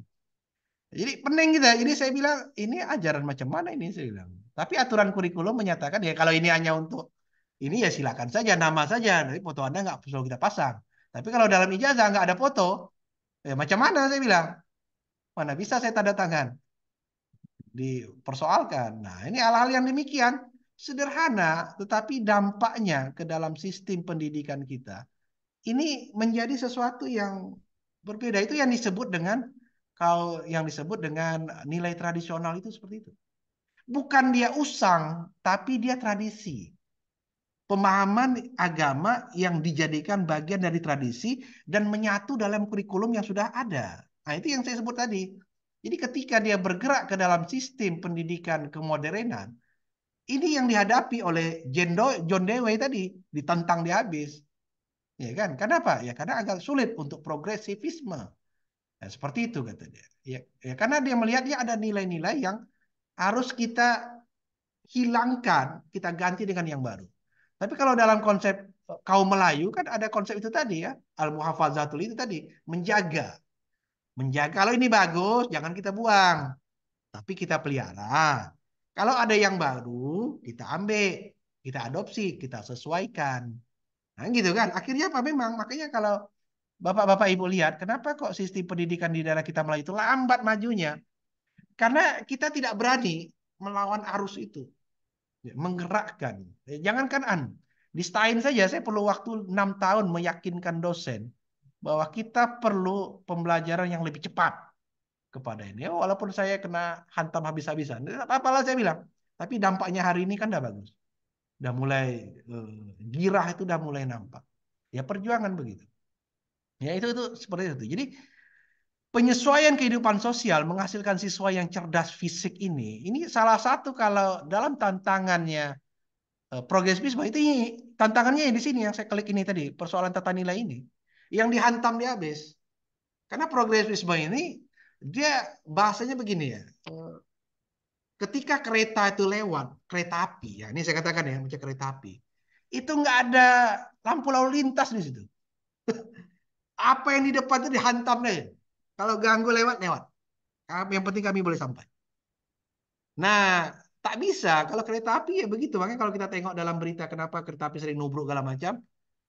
Jadi pening kita. Jadi saya bilang ini ajaran macam mana ini saya bilang. Tapi aturan kurikulum menyatakan ya kalau ini hanya untuk ini ya silakan saja nama saja. Nanti foto Anda nggak perlu kita pasang. Tapi kalau dalam ijazah nggak ada foto, macam mana saya bilang? Mana bisa saya tanda tangan? Dipersoalkan. Nah, ini hal-hal yang demikian sederhana, tetapi dampaknya ke dalam sistem pendidikan kita ini menjadi sesuatu yang berbeda. Itu yang disebut dengan yang disebut dengan nilai tradisional itu seperti itu. Bukan dia usang, tapi dia tradisi. Pemahaman agama yang dijadikan bagian dari tradisi dan menyatu dalam kurikulum yang sudah ada. Nah, itu yang saya sebut tadi. Jadi ketika dia bergerak ke dalam sistem pendidikan kemodernan, ini yang dihadapi oleh John Dewey tadi, ditentang di habis. Ya kan? Kenapa? Ya karena agak sulit untuk progresivisme. Nah, seperti itu kata dia. Ya, karena dia melihatnya ada nilai-nilai yang harus kita hilangkan, kita ganti dengan yang baru. Tapi kalau dalam konsep kaum Melayu kan ada konsep itu tadi ya, al-muhafazatul itu tadi, menjaga. Menjaga kalau ini bagus, jangan kita buang, tapi kita pelihara. Kalau ada yang baru, kita ambil, kita adopsi, kita sesuaikan. Nah, gitu kan. Akhirnya apa memang? Makanya kalau Bapak-bapak Ibu lihat, kenapa kok sistem pendidikan di daerah kita Melayu itu lambat majunya? Karena kita tidak berani melawan arus itu, menggerakkan. Jangankan di STAIN saja saya perlu waktu 6 tahun meyakinkan dosen bahwa kita perlu pembelajaran yang lebih cepat kepada ini. Walaupun saya kena hantam habis-habisan, apalah saya bilang. Tapi dampaknya hari ini kan udah bagus. Udah mulai girah itu udah mulai nampak. Ya perjuangan begitu. Ya itu seperti itu. Jadi penyesuaian kehidupan sosial menghasilkan siswa yang cerdas fisik ini salah satu kalau dalam tantangannya progresivisme itu tantangannya di sini yang saya klik ini tadi persoalan tata nilai ini yang dihantam di habis karena progresivisme ini dia bahasanya begini ya ketika kereta itu lewat kereta api ya ini saya katakan ya macam kereta api itu nggak ada lampu lalu lintas di situ apa yang di depan itu dihantam deh kalau ganggu lewat lewat yang penting kami boleh sampai. Nah, tak bisa kalau kereta api ya begitu. Makanya kalau kita tengok dalam berita kenapa kereta api sering nubruk segala macam,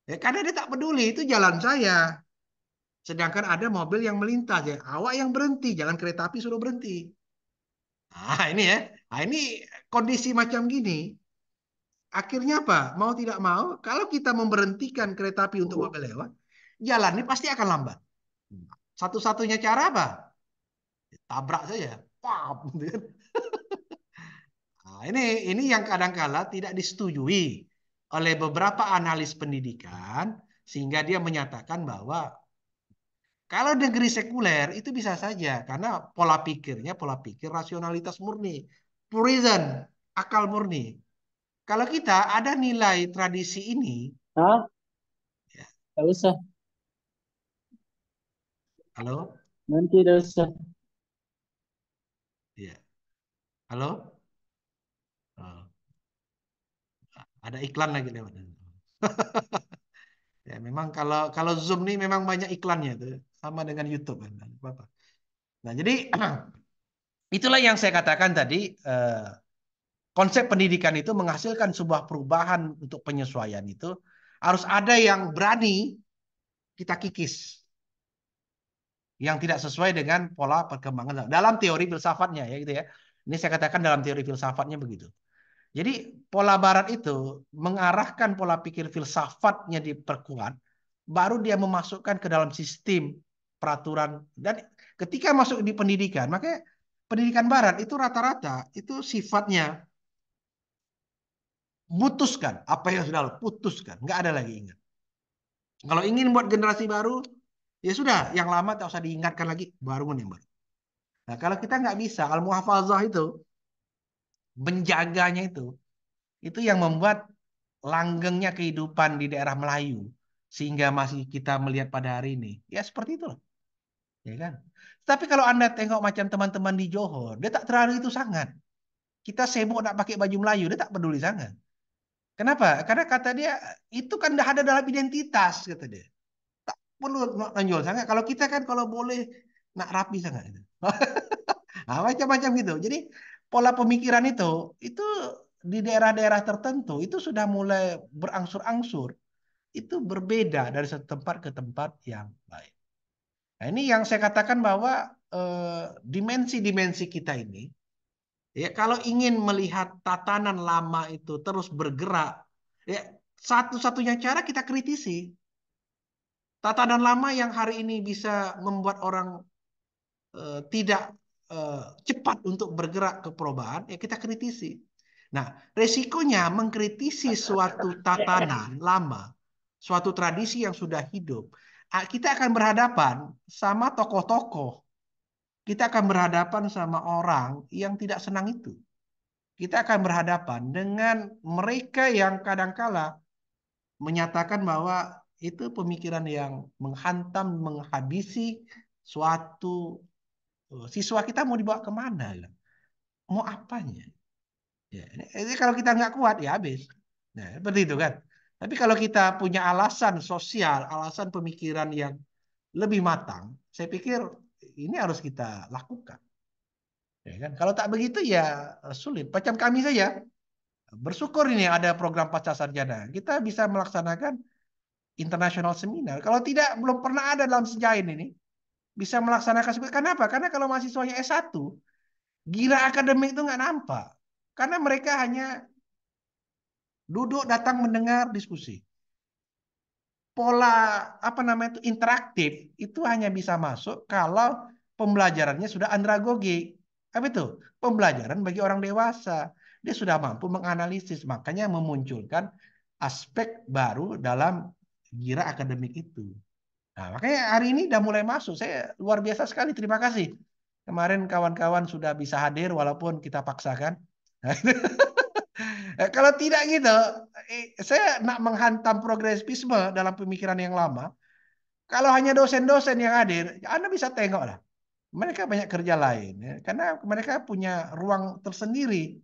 ya karena dia tak peduli itu jalan saya. Sedangkan ada mobil yang melintas ya, awak yang berhenti, jalan kereta api suruh berhenti. Nah, ini ya. Nah, ini kondisi macam gini. Akhirnya apa? Mau tidak mau, kalau kita memberhentikan kereta api untuk mobil lewat, jalan ini pasti akan lambat. Satu-satunya cara apa? Tabrak saja. Pam, gitu kan. Nah, ini yang kadang-kala tidak disetujui oleh beberapa analis pendidikan sehingga dia menyatakan bahwa kalau negeri sekuler itu bisa saja karena pola pikirnya pola pikir rasionalitas murni, purism, akal murni. Kalau kita ada nilai tradisi ini, Hah? ya, Gak usah. halo, Nanti gak usah. ya, halo, oh, ada iklan lagi lewat. Ya, memang kalau kalau Zoom nih memang banyak iklannya tuh, sama dengan YouTube kan. Apa-apa. Nah, jadi itulah yang saya katakan tadi, konsep pendidikan itu menghasilkan sebuah perubahan untuk penyesuaian itu harus ada yang berani kita kikis. yang tidak sesuai dengan pola perkembangan dalam teori filsafatnya ya gitu ya. Ini saya katakan dalam teori filsafatnya begitu. Jadi pola barat itu mengarahkan pola pikir filsafatnya diperkuat, baru dia memasukkan ke dalam sistem peraturan dan ketika masuk di pendidikan, makanya pendidikan barat itu rata-rata itu sifatnya putuskan apa yang sudah lo putuskan, nggak ada lagi ingat. Kalau ingin buat generasi baru, ya sudah, yang lama tak usah diingatkan lagi, bangun yang baru. Nah, kalau kita nggak bisa, al-muhafazah itu menjaganya itu yang membuat langgengnya kehidupan di daerah Melayu sehingga masih kita melihat pada hari ini. Ya seperti itu loh, ya kan? Tapi kalau Anda tengok macam teman-teman di Johor, dia tak terlalu itu sangat. Kita sibuk nak pakai baju Melayu, dia tak peduli sangat. Kenapa? Karena kata dia itu kan dah ada dalam identitas kata dia. Tak perlu nak nonjol sangat. Kalau kita kan kalau boleh nak rapi sangat. Nah, macam-macam gitu. Jadi pola pemikiran itu di daerah-daerah tertentu itu sudah mulai berangsur-angsur itu berbeda dari satu tempat ke tempat yang lain. Nah, ini yang saya katakan bahwa dimensi-dimensi kita ini, ya kalau ingin melihat tatanan lama itu terus bergerak, ya satu-satunya cara kita kritisi. Tatanan lama yang hari ini bisa membuat orang tidak cepat untuk bergerak ke perubahan, ya kita kritisi. Nah, resikonya mengkritisi suatu tatanan lama, suatu tradisi yang sudah hidup, kita akan berhadapan sama tokoh-tokoh. Kita akan berhadapan sama orang yang tidak senang itu. Kita akan berhadapan dengan mereka yang kadangkala menyatakan bahwa itu pemikiran yang menghantam, menghabisi suatu siswa kita mau dibawa kemana? Mau apanya? Ya, ini kalau kita nggak kuat ya habis. Nah, seperti itu kan. Tapi kalau kita punya alasan sosial, alasan pemikiran yang lebih matang, saya pikir ini harus kita lakukan. Ya kan? Kalau tak begitu ya sulit. Macam kami saja bersyukur ini ada program pasca sarjana. Kita bisa melaksanakan internasional seminar. Kalau tidak belum pernah ada dalam sejarah ini bisa melaksanakan seperti kenapa? Karena kalau mahasiswanya S1 gila akademik itu nggak nampak. Karena mereka hanya duduk datang mendengar diskusi. Pola apa namanya itu interaktif itu hanya bisa masuk kalau pembelajarannya sudah andragogi. Apa itu? Pembelajaran bagi orang dewasa. Dia sudah mampu menganalisis, makanya memunculkan aspek baru dalam gira akademik itu. Nah, makanya hari ini udah mulai masuk. Saya luar biasa sekali. Terima kasih. Kemarin kawan-kawan sudah bisa hadir walaupun kita paksakan. Kalau tidak gitu, saya nak menghantam progresisme dalam pemikiran yang lama. Kalau hanya dosen-dosen yang hadir, Anda bisa tengok lah. Mereka banyak kerja lain, ya. Karena mereka punya ruang tersendiri.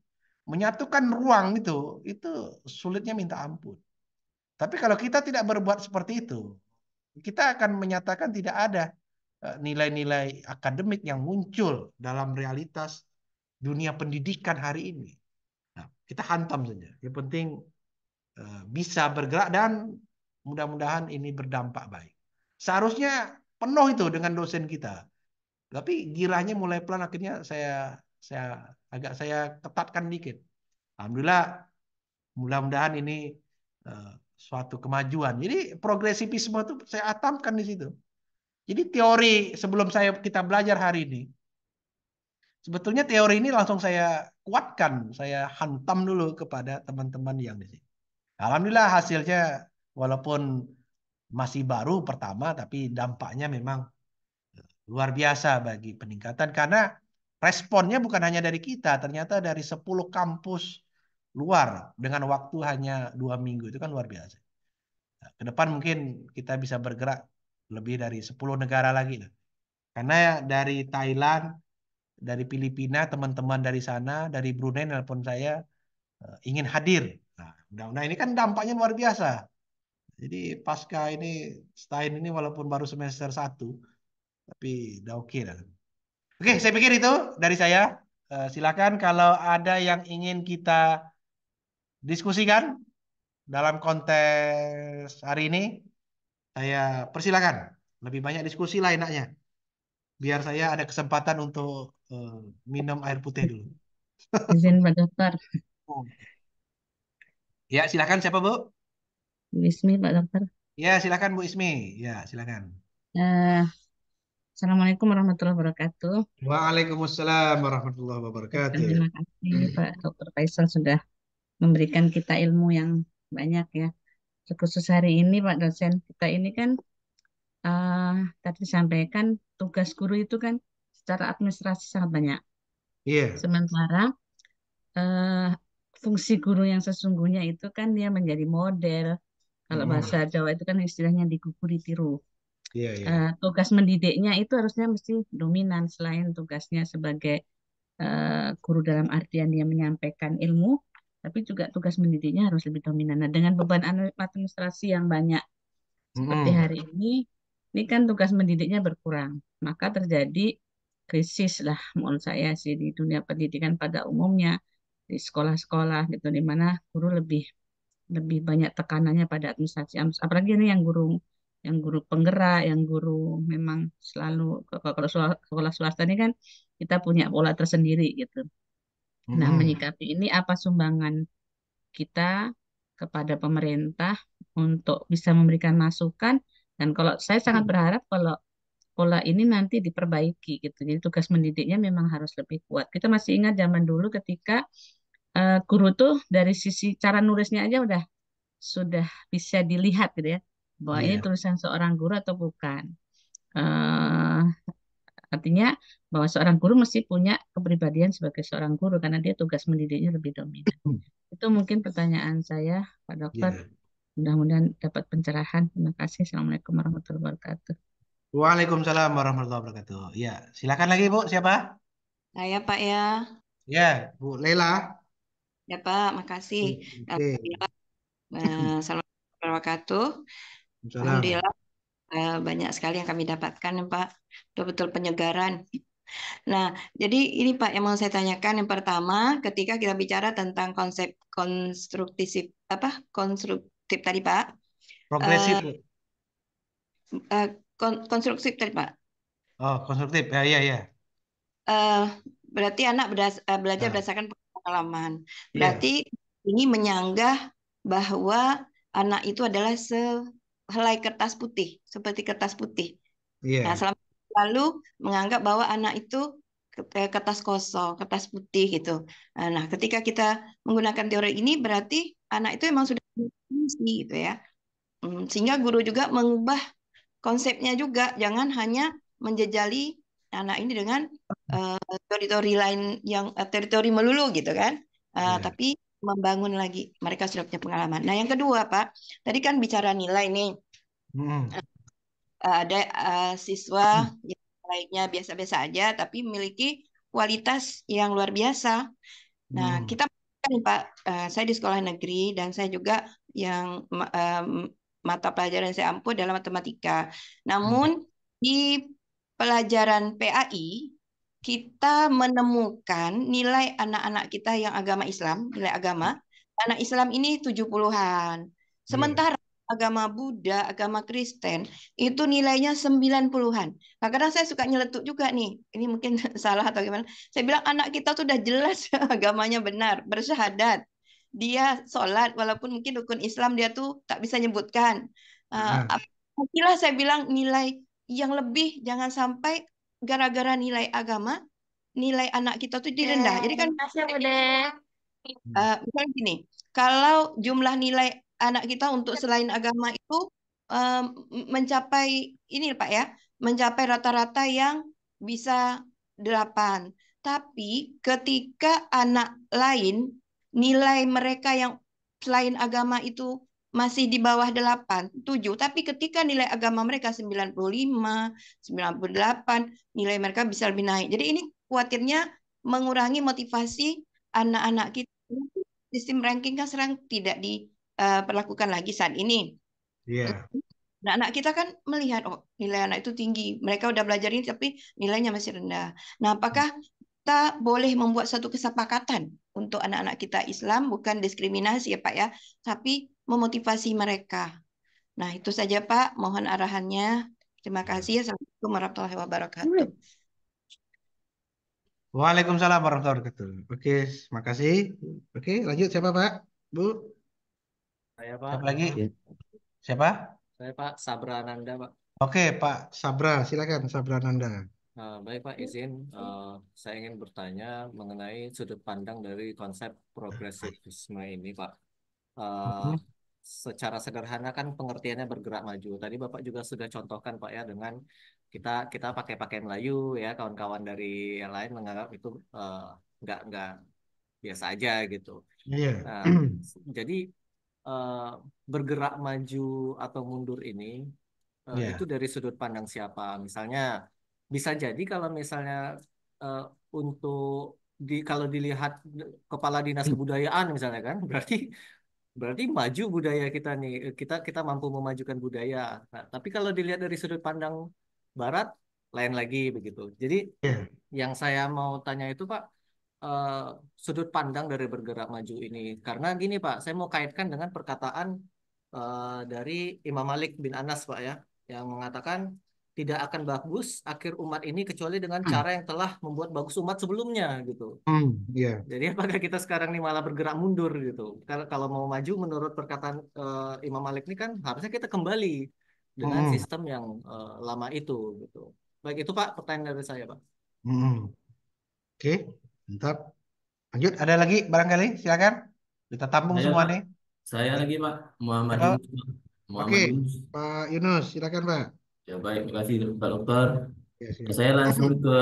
Menyatukan ruang itu sulitnya minta ampun. Tapi kalau kita tidak berbuat seperti itu, kita akan menyatakan tidak ada nilai-nilai akademik yang muncul dalam realitas dunia pendidikan hari ini. Nah, kita hantam saja. Yang penting bisa bergerak dan mudah-mudahan ini berdampak baik. Seharusnya penuh itu dengan dosen kita. Tapi giranya mulai pelan akhirnya saya saya ketatkan dikit. Alhamdulillah mudah-mudahan ini uh, suatu kemajuan. Jadi progresivisme itu saya atamkan di situ. Jadi teori sebelum kita belajar hari ini, sebetulnya teori ini langsung saya kuatkan, saya hantam dulu kepada teman-teman yang di sini. Alhamdulillah hasilnya walaupun masih baru pertama, tapi dampaknya memang luar biasa bagi peningkatan karena responnya bukan hanya dari kita, ternyata dari 10 kampus luar dengan waktu hanya 2 minggu itu kan luar biasa. Nah, ke depan mungkin kita bisa bergerak lebih dari 10 negara lagi. Karena dari Thailand, dari Filipina, teman-teman dari sana, dari Brunei nelpon saya ingin hadir. Nah, mudah-mudahan ini kan dampaknya luar biasa. Jadi pasca ini setahun ini walaupun baru semester 1, tapi udah oke lah. Oke, saya pikir itu dari saya. Silakan kalau ada yang ingin kita diskusikan dalam konteks hari ini, saya persilakan. Lebih banyak diskusi lah enaknya. biar saya ada kesempatan untuk minum air putih dulu. Izin Pak Dokter. Oh. Ya, silakan siapa, Bu? Bismi Pak Dokter. Ya, silakan Bu Ismi. Ya, silakan. Eh, Assalamualaikum warahmatullahi wabarakatuh. Waalaikumsalam warahmatullahi wabarakatuh. Terima kasih Pak Dokter Faisal sudah memberikan kita ilmu yang banyak ya. Khusus hari ini Pak dosen kita ini kan eh, tadi disampaikan tugas guru itu kan secara administrasi sangat banyak. Iya. Sementara eh, fungsi guru yang sesungguhnya itu kan dia menjadi model. Kalau bahasa Mm-mm. Jawa itu kan istilahnya digugu ditiru. Iya, iya. Tugas mendidiknya itu harusnya mesti dominan selain tugasnya sebagai guru dalam artian dia menyampaikan ilmu, tapi juga tugas mendidiknya harus lebih dominan. Nah, dengan beban administrasi yang banyak seperti Mm-mm. hari ini kan tugas mendidiknya berkurang, maka terjadi krisis lah menurut saya sih di dunia pendidikan pada umumnya di sekolah-sekolah gitu, di mana guru lebih lebih banyak tekanannya pada administrasi. Apalagi ini yang guru penggerak, yang guru memang selalu kalau sekolah swasta ini kan kita punya pola tersendiri gitu. Nah, Mm-mm. menyikapi ini apa sumbangan kita kepada pemerintah untuk bisa memberikan masukan dan kalau saya sangat berharap kalau pola ini nanti diperbaiki gitu. Jadi tugas mendidiknya memang harus lebih kuat. Kita masih ingat zaman dulu ketika guru tuh dari sisi cara nulisnya aja udah sudah bisa dilihat gitu ya bahwa ini Iya. tulisan seorang guru atau bukan. Eh, Artinya bahwa seorang guru mesti punya kepribadian sebagai seorang guru karena dia tugas mendidiknya lebih dominan. Itu mungkin pertanyaan saya, Pak Dokter. Iya. Mudah-mudahan dapat pencerahan. Terima kasih. Assalamualaikum warahmatullahi wabarakatuh. Waalaikumsalam warahmatullahi wabarakatuh. Ya, silakan lagi Bu, siapa? Saya Pak ya, Ya, Bu Lela. ya Pak, makasih. Oke. Alhamdulillah, Assalamualaikum warahmatullahi wabarakatuh. Salam. Alhamdulillah, banyak sekali yang kami dapatkan ya Pak. Betul-betul penyegaran. Nah, jadi ini Pak yang mau saya tanyakan. Yang pertama, ketika kita bicara tentang konsep konstruktif tadi Pak, Progresif, eh, Bu. konstruktif tadi Pak. Oh, konstruktif. Ya, iya, iya. eh, Berarti anak belajar Nah, berdasarkan pengalaman. Berarti iya, ini menyanggah bahwa anak itu adalah sehelai kertas putih, seperti kertas putih. Nah, iya. selama lalu menganggap bahwa anak itu kertas kosong, kertas putih gitu. Nah, ketika kita menggunakan teori ini berarti anak itu memang sudah berfungsi gitu ya. Sehingga guru juga mengubah konsepnya juga, jangan hanya menjejali anak ini dengan eh, teritori lain yang teritori melulu gitu kan. Iya. Tapi membangun lagi mereka sudah punya pengalaman. Nah, yang kedua, Pak, tadi kan bicara nilai nih. Mm-mm. Ada siswa yang nilainya biasa-biasa aja tapi memiliki kualitas yang luar biasa. Nah, Mm. kita kan nih, Pak, saya di sekolah negeri dan saya juga yang mata pelajaran yang saya ampu adalah matematika. Namun Mm. di pelajaran PAI kita menemukan nilai anak-anak kita yang agama Islam, nilai agama, anak Islam ini 70-an. Iya. Sementara agama Buddha, agama Kristen itu nilainya 90-an. Nah, kadang saya suka nyeletuk juga nih. Ini mungkin salah atau gimana. Saya bilang anak kita tuh udah jelas agamanya benar, bersyahadat. Dia sholat, walaupun mungkin rukun Islam dia tuh tak bisa nyebutkan. Ah. Apabila saya bilang nilai yang lebih, jangan sampai gara-gara nilai agama, nilai anak kita tuh direndah. Jadi kan Terima kasih, Bude. Mm. misalnya gini, kalau jumlah nilai anak kita untuk selain agama itu em, mencapai ini Pak ya, mencapai rata-rata yang bisa 8. Tapi ketika anak lain nilai mereka yang selain agama itu masih di bawah 8, 7, tapi ketika nilai agama mereka 95, 98, nilai mereka bisa lebih naik. Jadi ini khawatirnya mengurangi motivasi anak-anak kita. Sistem ranking kan sekarang tidak diperlakukan lagi saat ini. Iya. Nah, anak kita kan melihat, oh nilai anak itu tinggi. Mereka udah belajar ini tapi nilainya masih rendah. Nah, apakah kita boleh membuat satu kesepakatan untuk anak-anak kita Islam, bukan diskriminasi ya Pak ya, tapi memotivasi mereka. Nah, itu saja Pak, mohon arahannya. Terima kasih ya. Assalamualaikum warahmatullahi wabarakatuh. Waalaikumsalam warahmatullahi wabarakatuh. Oke, makasih. Oke, lanjut siapa Pak? Bu? Saya Pak, Siapa lagi? Ya, Siapa? saya Pak Sabrananda Pak. Oke, Pak Sabra, silakan Sabra Nanda. Baik Pak, izin saya ingin bertanya mengenai sudut pandang dari konsep progresivisme ini Pak. Eh, Mhm. Secara sederhana kan pengertiannya bergerak maju. Tadi Bapak juga sudah contohkan Pak ya dengan kita kita pakai pakaian Melayu ya, kawan-kawan dari yang lain menganggap itu nggak biasa aja gitu. Iya. Nah, jadi eh, bergerak maju atau mundur ini itu Iya. dari sudut pandang siapa? Misalnya bisa jadi kalau misalnya eh, untuk kalau dilihat kepala dinas kebudayaan misalnya kan berarti berarti maju budaya kita nih, kita kita mampu memajukan budaya. Nah, tapi kalau dilihat dari sudut pandang barat lain lagi begitu. Jadi Iya. yang saya mau tanya itu Pak, eh, sudut pandang dari bergerak maju ini. Karena gini Pak, saya mau kaitkan dengan perkataan dari Imam Malik bin Anas Pak ya, yang mengatakan tidak akan bagus akhir umat ini kecuali dengan cara yang telah membuat bagus umat sebelumnya gitu. Iya. Jadi apakah kita sekarang ini malah bergerak mundur gitu? Karena kalau mau maju menurut perkataan Imam Malik ini kan harusnya kita kembali dengan Mhm. sistem yang lama itu gitu. Baik itu Pak, pertanyaan dari saya Pak. Mhm. Oke, mantap. Lanjut, ada lagi barangkali? Silakan. Kita tampung saya semua Pak, nih. saya Ya. lagi Pak, Muhammad Siapa? Yunus, Pak. Oke, Muhammad Yunus. Pak Yunus, silakan Pak. Ya baik, terima kasih Pak Dokter. Ya, siap. Saya langsung ke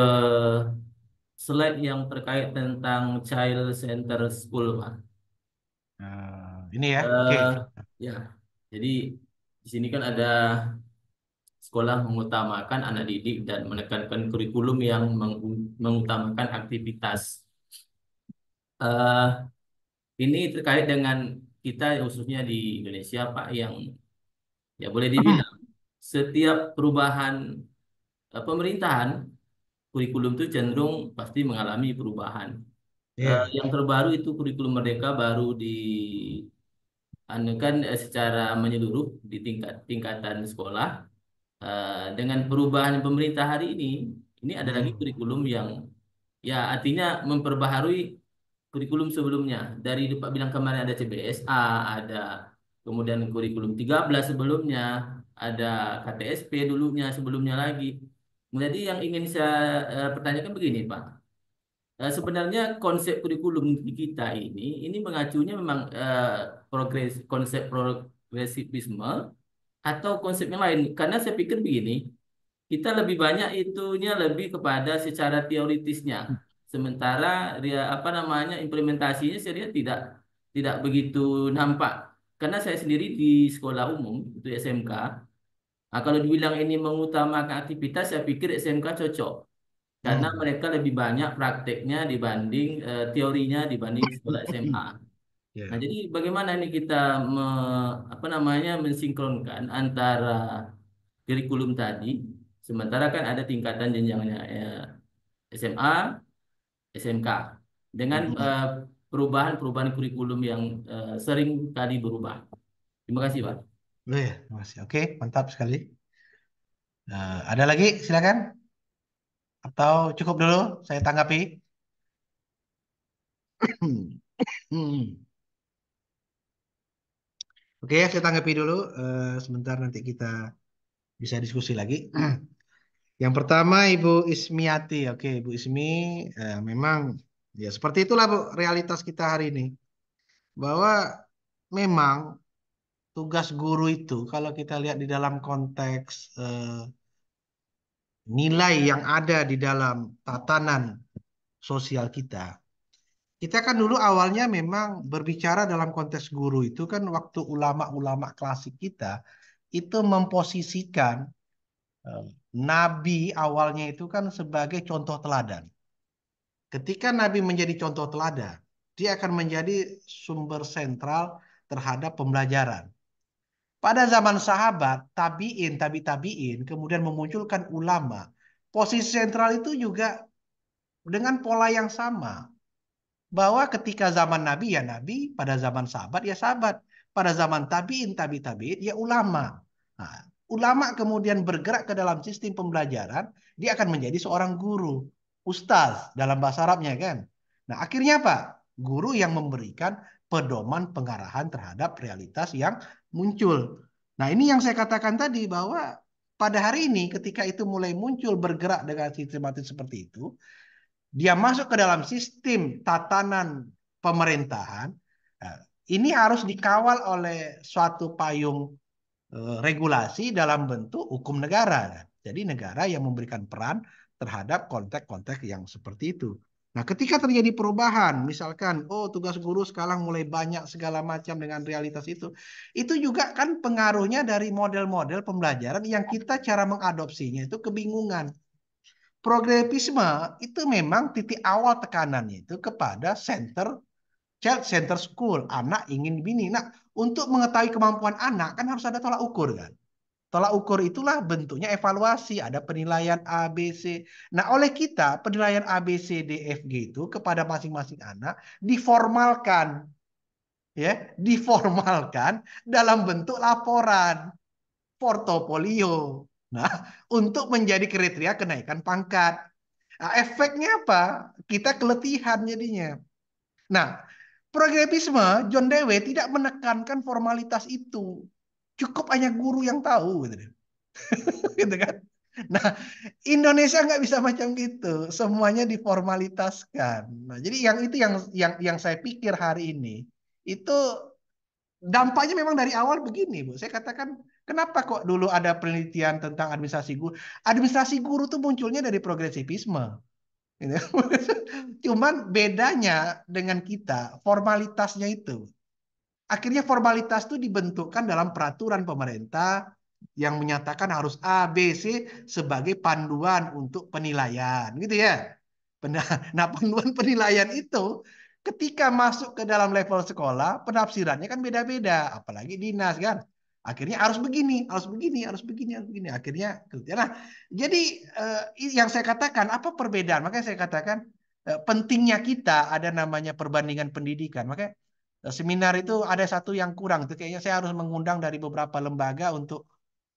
slide yang terkait tentang Child Center School, Pak. Ini ya, oke. Eh, ya, jadi di sini kan ada sekolah mengutamakan anak didik dan menekankan kurikulum yang mengutamakan aktivitas. Eh, ini terkait dengan kita khususnya di Indonesia, Pak, yang ya boleh dibilang setiap perubahan pemerintahan kurikulum itu cenderung pasti mengalami perubahan. Iya. Yang terbaru itu kurikulum Merdeka baru dianukan secara menyeluruh di tingkatan sekolah. Dengan perubahan pemerintah hari ini ada lagi Mhm. kurikulum yang ya artinya memperbaharui kurikulum sebelumnya. Dari Pak bilang kemarin ada CBSA, ada kemudian kurikulum 13 sebelumnya, ada KTSP dulunya sebelumnya lagi. Jadi yang ingin saya pertanyakan begini, Pak. Sebenarnya konsep kurikulum di kita ini mengacunya memang konsep progresivisme atau konsep yang lain. Karena saya pikir begini, kita lebih banyak itunya lebih kepada secara teoritisnya. Sementara dia apa namanya implementasinya saya lihat tidak begitu nampak. Karena saya sendiri di sekolah umum itu SMK. Nah, kalau dibilang ini mengutamakan aktivitas, saya pikir SMK cocok karena Mhm. mereka lebih banyak prakteknya dibanding teorinya dibanding sekolah SMA. Nah, Ya. jadi bagaimana ini kita apa namanya mensinkronkan antara kurikulum tadi, sementara kan ada tingkatan jenjangnya SMA, SMK dengan Mhm. perubahan-perubahan kurikulum yang sering kali berubah. Terima kasih, Pak. Oh ya, masih. Oke, mantap sekali. Ada lagi? Silakan. Atau cukup dulu? Saya tanggapi. Hmm. Oke, saya tanggapi dulu. Sebentar nanti kita bisa diskusi lagi. Yang pertama Ibu Ismiati. Oke, Ibu Ismi, memang ya seperti itulah Bu realitas kita hari ini. Bahwa memang tugas guru itu kalau kita lihat di dalam konteks nilai yang ada di dalam tatanan sosial kita. Kita kan dulu awalnya memang berbicara dalam konteks guru itu kan waktu ulama-ulama klasik kita itu memposisikan eh, nabi awalnya itu kan sebagai contoh teladan. Ketika nabi menjadi contoh teladan, dia akan menjadi sumber sentral terhadap pembelajaran. Pada zaman sahabat, tabiin, kemudian memunculkan ulama. Posisi sentral itu juga dengan pola yang sama. Bahwa ketika zaman Nabi ya Nabi, pada zaman sahabat ya sahabat, pada zaman tabiin ya ulama. Nah, ulama kemudian bergerak ke dalam sistem pembelajaran, dia akan menjadi seorang guru, ustaz dalam bahasa Arabnya kan. Nah, akhirnya apa? Guru yang memberikan pedoman pengarahan terhadap realitas yang muncul. Nah, ini yang saya katakan tadi bahwa pada hari ini ketika itu mulai muncul bergerak dengan sistematis seperti itu, dia masuk ke dalam sistem tatanan pemerintahan. Nah, ini harus dikawal oleh suatu payung regulasi dalam bentuk hukum negara. Jadi negara yang memberikan peran terhadap konteks-konteks yang seperti itu. Nah, ketika terjadi perubahan, misalkan, oh tugas guru sekarang mulai banyak segala macam dengan realitas itu juga kan pengaruhnya dari model-model pembelajaran yang kita cara mengadopsinya itu kebingungan. Progresisme itu memang titik awal tekanannya itu kepada child center school. Anak ingin bini. Nah, untuk mengetahui kemampuan anak kan harus ada tolak ukur kan. Tolak ukur itulah bentuknya evaluasi, ada penilaian A, B, C. Nah, oleh kita penilaian A, B, C, D, F, G itu kepada masing-masing anak diformalkan, ya, diformalkan dalam bentuk laporan, portofolio. Nah, untuk menjadi kriteria kenaikan pangkat. Nah, efeknya apa? Kita keletihan jadinya. Nah, progresisme John Dewey tidak menekankan formalitas itu. Cukup hanya guru yang tahu gitu. Gitu kan. Nah, Indonesia nggak bisa macam gitu. Semuanya diformalitaskan. Nah, jadi yang itu yang saya pikir hari ini itu dampaknya memang dari awal begini, Bu. Saya katakan kenapa kok dulu ada penelitian tentang administrasi guru? Administrasi guru tuh munculnya dari progresivisme. Gitu. Cuman bedanya dengan kita, formalitasnya itu. Akhirnya formalitas itu dibentukkan dalam peraturan pemerintah yang menyatakan harus A, B, C sebagai panduan untuk penilaian, gitu ya. Nah, panduan penilaian itu ketika masuk ke dalam level sekolah, penafsirannya kan beda-beda, apalagi dinas kan. Akhirnya harus begini, harus begini, harus begini, harus begini. Akhirnya, nah, jadi yang saya katakan apa perbedaan? Makanya saya katakan pentingnya kita ada namanya perbandingan pendidikan. Makanya seminar itu ada satu yang kurang. Itu kayaknya saya harus mengundang dari beberapa lembaga untuk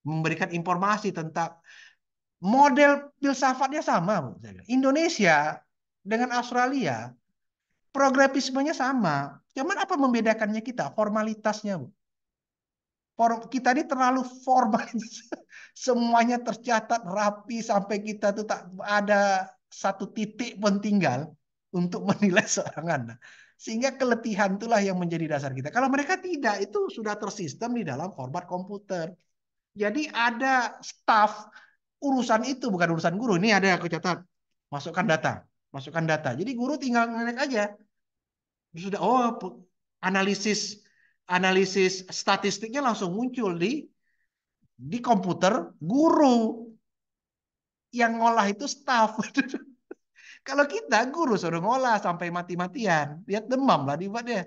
memberikan informasi tentang model filsafatnya sama, Bu. Indonesia dengan Australia progresismenya sama. Cuman apa membedakannya kita? Formalitasnya, Bu. Kita ini terlalu formal. Semuanya tercatat rapi sampai kita tuh tak ada satu titik pun tinggal untuk menilai seorang anak. Sehingga keletihan itulah yang menjadi dasar kita. Kalau mereka tidak, itu sudah tersistem di dalam format komputer. Jadi ada staf urusan itu, bukan urusan guru. Ini ada aku catat. Masukkan data. Masukkan data. Jadi guru tinggal ngelik aja. Sudah, oh analisis statistiknya langsung muncul di komputer guru. Yang ngolah itu staf. Kalau kita guru suruh ngolah sampai mati-matian. Lihat demam lah dia.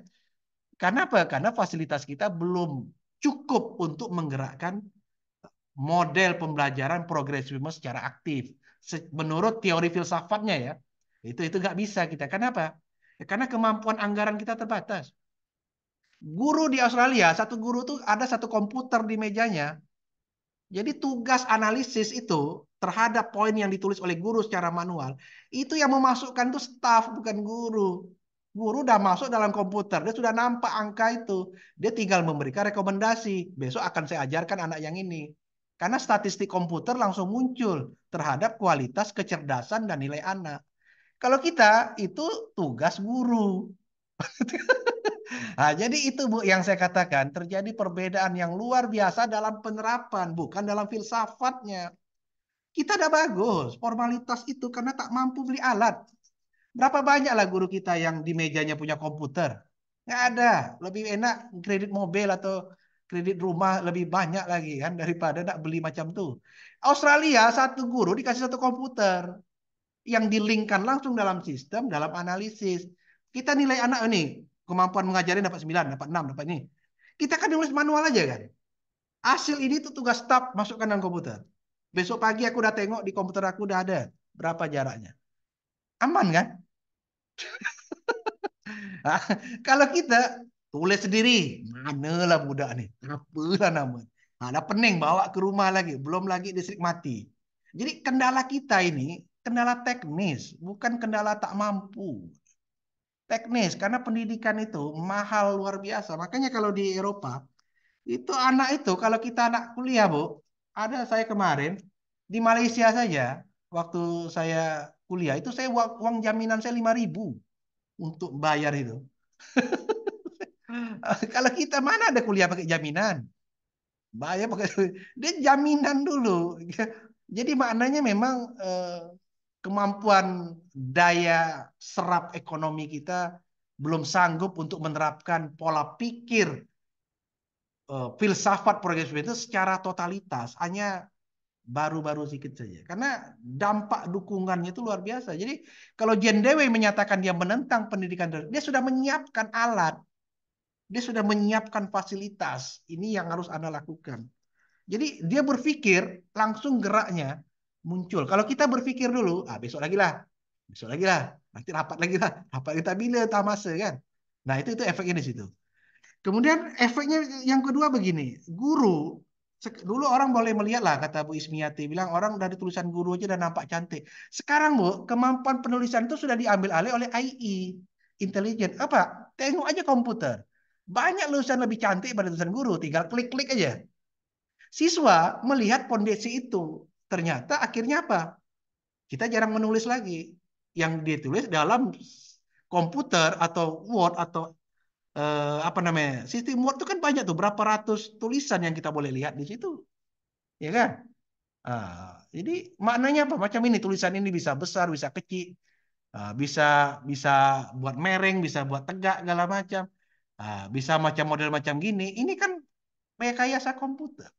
Karena apa? Karena fasilitas kita belum cukup untuk menggerakkan model pembelajaran progresisme secara aktif. Menurut teori filsafatnya ya. Itu nggak bisa kita. Kenapa? Ya, karena kemampuan anggaran kita terbatas. Guru di Australia, satu guru tuh ada satu komputer di mejanya. Jadi tugas analisis itu terhadap poin yang ditulis oleh guru secara manual, itu yang memasukkan tuh staf bukan guru. Guru udah masuk dalam komputer, dia sudah nampak angka itu. Dia tinggal memberikan rekomendasi. Besok akan saya ajarkan anak yang ini. Karena statistik komputer langsung muncul terhadap kualitas kecerdasan dan nilai anak. Kalau kita itu tugas guru. Nah, jadi itu Bu yang saya katakan terjadi perbedaan yang luar biasa dalam penerapan, bukan dalam filsafatnya. Kita udah bagus, formalitas itu karena tak mampu beli alat. Berapa banyaklah guru kita yang di mejanya punya komputer? Nggak ada. Lebih enak kredit mobil atau kredit rumah lebih banyak lagi kan daripada nak beli macam tuh. Australia satu guru dikasih satu komputer yang dilingkan langsung dalam sistem, dalam analisis. Kita nilai anak ini, kemampuan mengajarin dapat 9, dapat 6, dapat ini. Kita kan nulis manual aja kan. Hasil ini tuh tugas staf masukkan dalam komputer. Besok pagi aku udah tengok di komputer aku udah ada berapa jaraknya. Aman kan? Kalau kita tulis sendiri, manalah budak nih, apalah nama. Ada pening bawa ke rumah lagi, belum lagi listrik mati. Jadi kendala kita ini kendala teknis, bukan kendala tak mampu. Teknis, karena pendidikan itu mahal luar biasa. Makanya kalau di Eropa, itu anak itu, kalau kita anak kuliah, Bu, ada saya kemarin, di Malaysia saja, waktu saya kuliah, itu saya uang jaminan saya 5.000 untuk bayar itu. Kalau kita mana ada kuliah pakai jaminan? Bayar pakai dia jaminan dulu. Jadi maknanya memang kemampuan daya serap ekonomi kita belum sanggup untuk menerapkan pola pikir filsafat progresif itu secara totalitas. Hanya baru-baru sedikit saja. Karena dampak dukungannya itu luar biasa. Jadi kalau Jen Dewey menyatakan dia menentang pendidikan, dia sudah menyiapkan alat. Dia sudah menyiapkan fasilitas. Ini yang harus Anda lakukan. Jadi dia berpikir langsung geraknya muncul. Kalau kita berpikir dulu, besok lagi lah, nanti rapat kita bila tamase kan. Nah itu efeknya di situ. Kemudian efeknya yang kedua begini, guru dulu orang boleh melihat lah kata Bu Ismiati bilang orang dari tulisan guru aja udah nampak cantik. Sekarang Bu kemampuan penulisan itu sudah diambil alih oleh AI, intelijen. Apa? Tengok aja komputer. Banyak tulisan lebih cantik pada tulisan guru, tinggal klik-klik aja. Siswa melihat kondisi itu. Ternyata akhirnya apa? Kita jarang menulis lagi. Yang ditulis dalam komputer atau Word atau apa namanya? Sistem Word itu kan banyak tuh, berapa ratus tulisan yang kita boleh lihat di situ. Ya kan? Jadi maknanya apa? Macam ini tulisan ini bisa besar, bisa kecil, bisa bisa buat mereng, bisa buat tegak segala macam. Bisa macam model macam gini. Ini kan rekayasa komputer.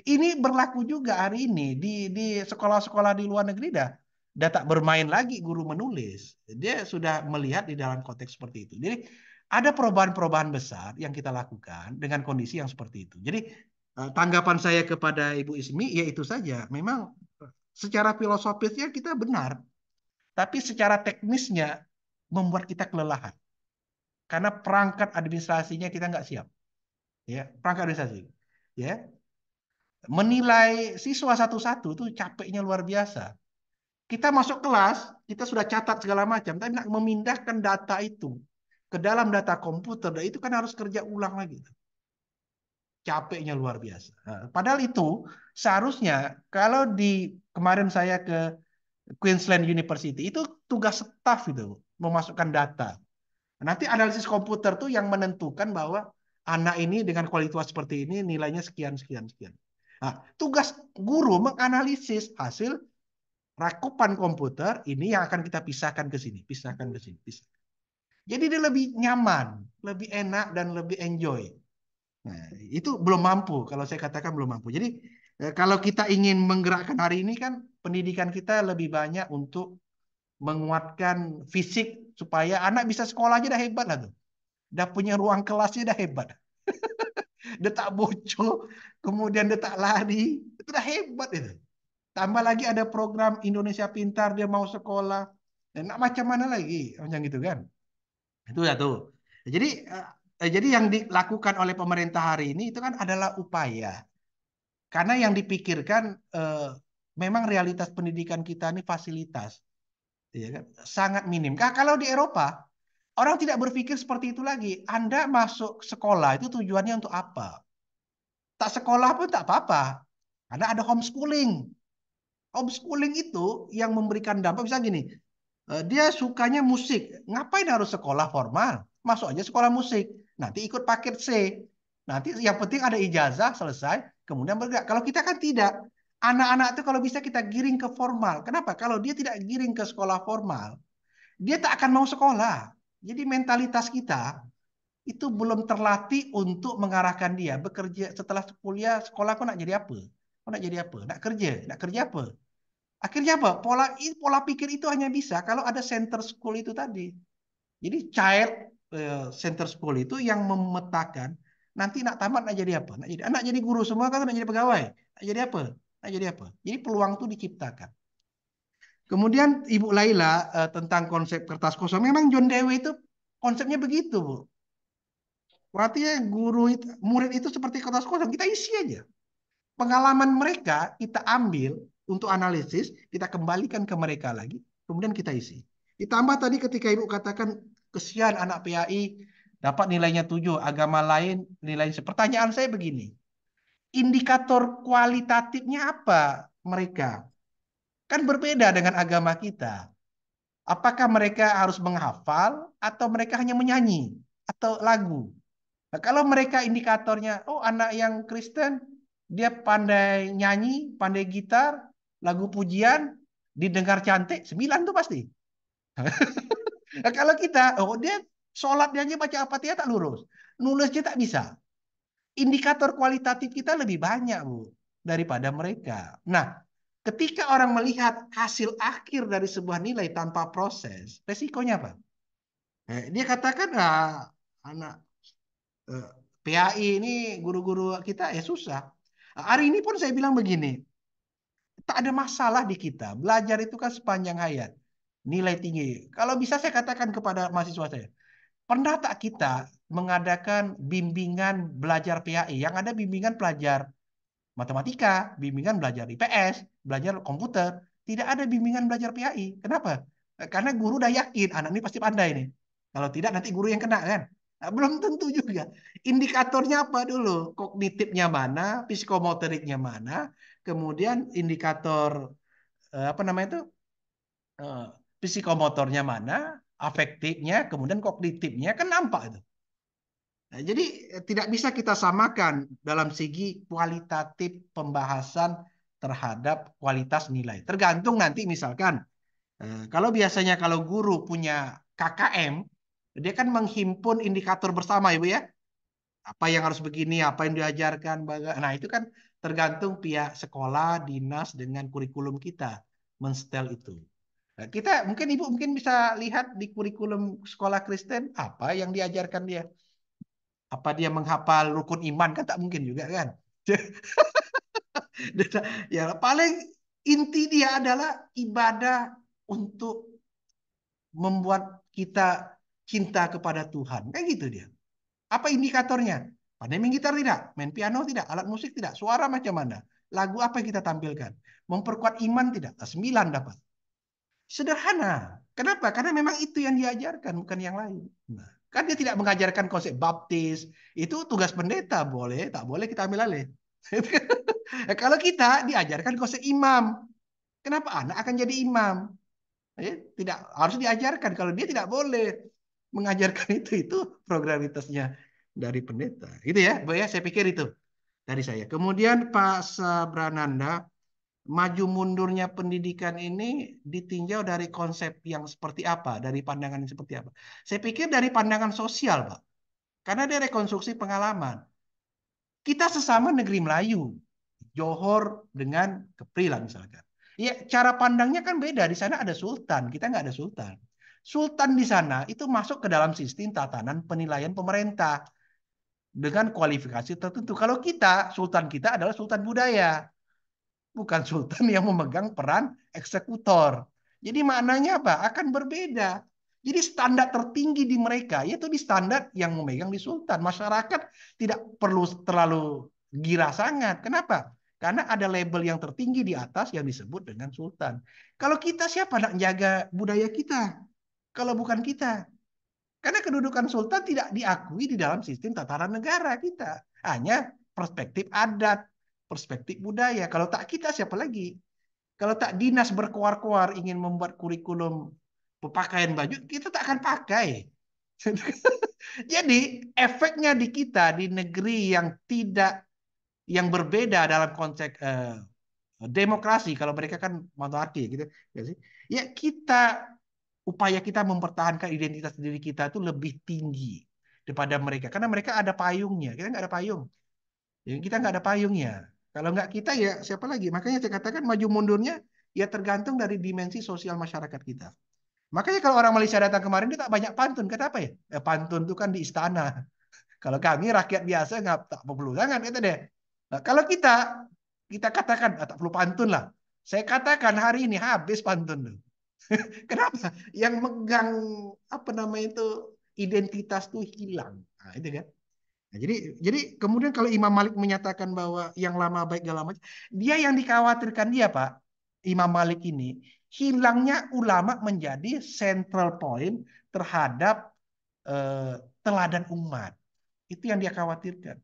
Ini berlaku juga hari ini di sekolah-sekolah di luar negeri dah tak bermain lagi guru menulis. Dia sudah melihat di dalam konteks seperti itu. Jadi ada perubahan-perubahan besar yang kita lakukan dengan kondisi yang seperti itu. Jadi tanggapan saya kepada Ibu Ismi yaitu saja. Memang secara filosofisnya kita benar, tapi secara teknisnya membuat kita kelelahan. Karena perangkat administrasinya kita nggak siap. Ya, perangkat administrasi. Ya, menilai siswa satu-satu itu capeknya luar biasa. Kita masuk kelas, kita sudah catat segala macam, tapi nak memindahkan data itu ke dalam data komputer, itu kan harus kerja ulang lagi. Capeknya luar biasa. Padahal itu seharusnya kalau di kemarin saya ke Queensland University, itu tugas staf itu memasukkan data. Nanti analisis komputer tuh yang menentukan bahwa anak ini dengan kualitas seperti ini nilainya sekian, sekian, sekian. Nah, tugas guru menganalisis hasil rakupan komputer ini yang akan kita pisahkan ke sini, pisahkan ke sini. Jadi dia lebih nyaman, lebih enak dan lebih enjoy. Nah, itu belum mampu kalau saya katakan belum mampu. Jadi kalau kita ingin menggerakkan hari ini kan pendidikan kita lebih banyak untuk menguatkan fisik supaya anak bisa sekolah aja dah hebat lah tuh. Dah punya ruang kelasnya dah hebat. Dia tak bocor, kemudian dia tak lari, itu dah hebat itu. Tambah lagi ada program Indonesia Pintar, dia mau sekolah. Dan nak macam mana lagi? Macam gitu kan. Itu ya tuh. Jadi yang dilakukan oleh pemerintah hari ini itu kan adalah upaya. Karena yang dipikirkan memang realitas pendidikan kita ini fasilitas. Ya kan? Sangat minim. Kalau di Eropa, orang tidak berpikir seperti itu lagi. Anda masuk sekolah itu tujuannya untuk apa? Tak sekolah pun tak apa-apa. Karena ada homeschooling. Homeschooling itu yang memberikan dampak bisa gini. Dia sukanya musik. Ngapain harus sekolah formal? Masuk aja sekolah musik. Nanti ikut paket C. Nanti yang penting ada ijazah selesai. Kemudian bergerak. Kalau kita kan tidak. Anak-anak itu kalau bisa kita giring ke formal. Kenapa? Kalau dia tidak giring ke sekolah formal, dia tak akan mau sekolah. Jadi mentalitas kita itu belum terlatih untuk mengarahkan dia bekerja setelah kuliah sekolah. Kau nak jadi apa? Kau nak jadi apa? Nak kerja apa? Akhirnya apa? Pola pikir itu hanya bisa kalau ada center school itu tadi. Jadi child center school itu yang memetakan nanti nak tamat nak jadi apa? Nak jadi guru semua kan, nak jadi pegawai? Nak jadi apa? Nak jadi apa? Jadi peluang itu diciptakan. Kemudian Ibu Laila tentang konsep kertas kosong. Memang John Dewey itu konsepnya begitu, Bu. Artinya murid itu seperti kertas kosong, kita isi aja. Pengalaman mereka kita ambil untuk analisis, kita kembalikan ke mereka lagi, kemudian kita isi. Ditambah tadi ketika Ibu katakan, kesian anak PAI dapat nilainya 7, agama lain nilainya. Pertanyaan saya begini, indikator kualitatifnya apa mereka? Kan berbeda dengan agama kita. Apakah mereka harus menghafal atau mereka hanya menyanyi atau lagu? Nah, kalau mereka indikatornya, oh anak yang Kristen, dia pandai nyanyi, pandai gitar, lagu pujian, didengar cantik, 9 tuh pasti. Nah, kalau kita, oh dia sholat dia aja baca Al-Fatihah tak lurus. Nulisnya tak bisa. Indikator kualitatif kita lebih banyak, Bu, daripada mereka. Nah, ketika orang melihat hasil akhir dari sebuah nilai tanpa proses, resikonya apa? Dia katakan, anak PAI ini guru-guru kita ya susah. Hari ini pun saya bilang begini, tak ada masalah di kita. Belajar itu kan sepanjang hayat. Nilai tinggi. Kalau bisa saya katakan kepada mahasiswa saya, pernah tak kita mengadakan bimbingan belajar PAI? Yang ada bimbingan pelajar matematika, bimbingan belajar IPS, belajar komputer. Tidak ada bimbingan belajar PAI. Kenapa? Karena guru udah yakin anak ini pasti pandai nih. Kalau tidak nanti guru yang kena kan. Nah, belum tentu juga. Indikatornya apa dulu? Kognitifnya mana, psikomotoriknya mana, kemudian indikator apa namanya itu? eh, Psikomotornya mana, afektifnya, kemudian kognitifnya kan nampak itu. Nah, jadi tidak bisa kita samakan dalam segi kualitatif pembahasan terhadap kualitas nilai. Tergantung nanti misalkan, kalau biasanya kalau guru punya KKM, dia kan menghimpun indikator bersama Ibu ya. Apa yang harus begini, apa yang diajarkan. Nah itu kan tergantung pihak sekolah, dinas dengan kurikulum kita mensetel itu. Nah, kita mungkin Ibu mungkin bisa lihat di kurikulum sekolah Kristen apa yang diajarkan dia. Apa dia menghafal rukun iman kan tak mungkin juga kan. Ya paling inti dia adalah ibadah untuk membuat kita cinta kepada Tuhan. Kayak gitu dia. Apa indikatornya? Pandai main gitar tidak? Main piano tidak? Alat musik tidak? Suara macam mana? Lagu apa yang kita tampilkan? Memperkuat iman tidak? 9 dapat. Sederhana. Kenapa? Karena memang itu yang diajarkan, bukan yang lain. Nah, kan dia tidak mengajarkan konsep baptis. Itu tugas pendeta. Boleh, tak boleh kita ambil alih. Kalau kita diajarkan konsep imam. Kenapa anak akan jadi imam? Tidak harus diajarkan. Kalau dia tidak boleh mengajarkan itu programitasnya dari pendeta. Itu ya, Bu ya. Saya pikir itu dari saya. Kemudian Pak Sabrananda, maju mundurnya pendidikan ini ditinjau dari konsep yang seperti apa, dari pandangan yang seperti apa. Saya pikir dari pandangan sosial, Pak. Karena dia rekonstruksi pengalaman. Kita sesama negeri Melayu, Johor dengan Kepri lah misalkan. Ya, cara pandangnya kan beda. Di sana ada sultan, kita nggak ada sultan. Sultan di sana itu masuk ke dalam sistem tatanan penilaian pemerintah dengan kualifikasi tertentu. Kalau kita, sultan kita adalah sultan budaya, bukan sultan yang memegang peran eksekutor. Jadi maknanya apa? Akan berbeda. Jadi standar tertinggi di mereka yaitu di standar yang memegang di sultan. Masyarakat tidak perlu terlalu gira sangat. Kenapa? Karena ada label yang tertinggi di atas yang disebut dengan sultan. Kalau kita siapa nak jaga budaya kita? Kalau bukan kita. Karena kedudukan sultan tidak diakui di dalam sistem tataran negara kita. Hanya perspektif adat, perspektif budaya. Kalau tak kita siapa lagi? Kalau tak dinas berkoar-koar ingin membuat kurikulum pakaian baju, kita tak akan pakai. Jadi efeknya di kita di negeri yang tidak yang berbeda dalam konteks demokrasi, kalau mereka kan monarki gitu ya sih. Ya kita upaya kita mempertahankan identitas diri kita itu lebih tinggi daripada mereka karena mereka ada payungnya, kita nggak ada payung. Ya, kita nggak ada payungnya. Kalau nggak kita ya siapa lagi? Makanya saya katakan maju mundurnya ya tergantung dari dimensi sosial masyarakat kita. Makanya kalau orang Malaysia datang kemarin dia tak banyak pantun. Kenapa ya? Pantun itu kan di istana. Kalau kami rakyat biasa nggak tak perlu sangat kata deh. Nah, kalau kita katakan tak perlu pantun lah. Saya katakan hari ini habis pantun tuh. Kenapa? Yang megang apa namanya itu identitas tuh hilang. Nah, itu kan. Nah, jadi kemudian kalau Imam Malik menyatakan bahwa yang lama baik segala macam, dia yang dikhawatirkan dia Pak, Imam Malik ini hilangnya ulama menjadi central point terhadap teladan umat. Itu yang dia khawatirkan.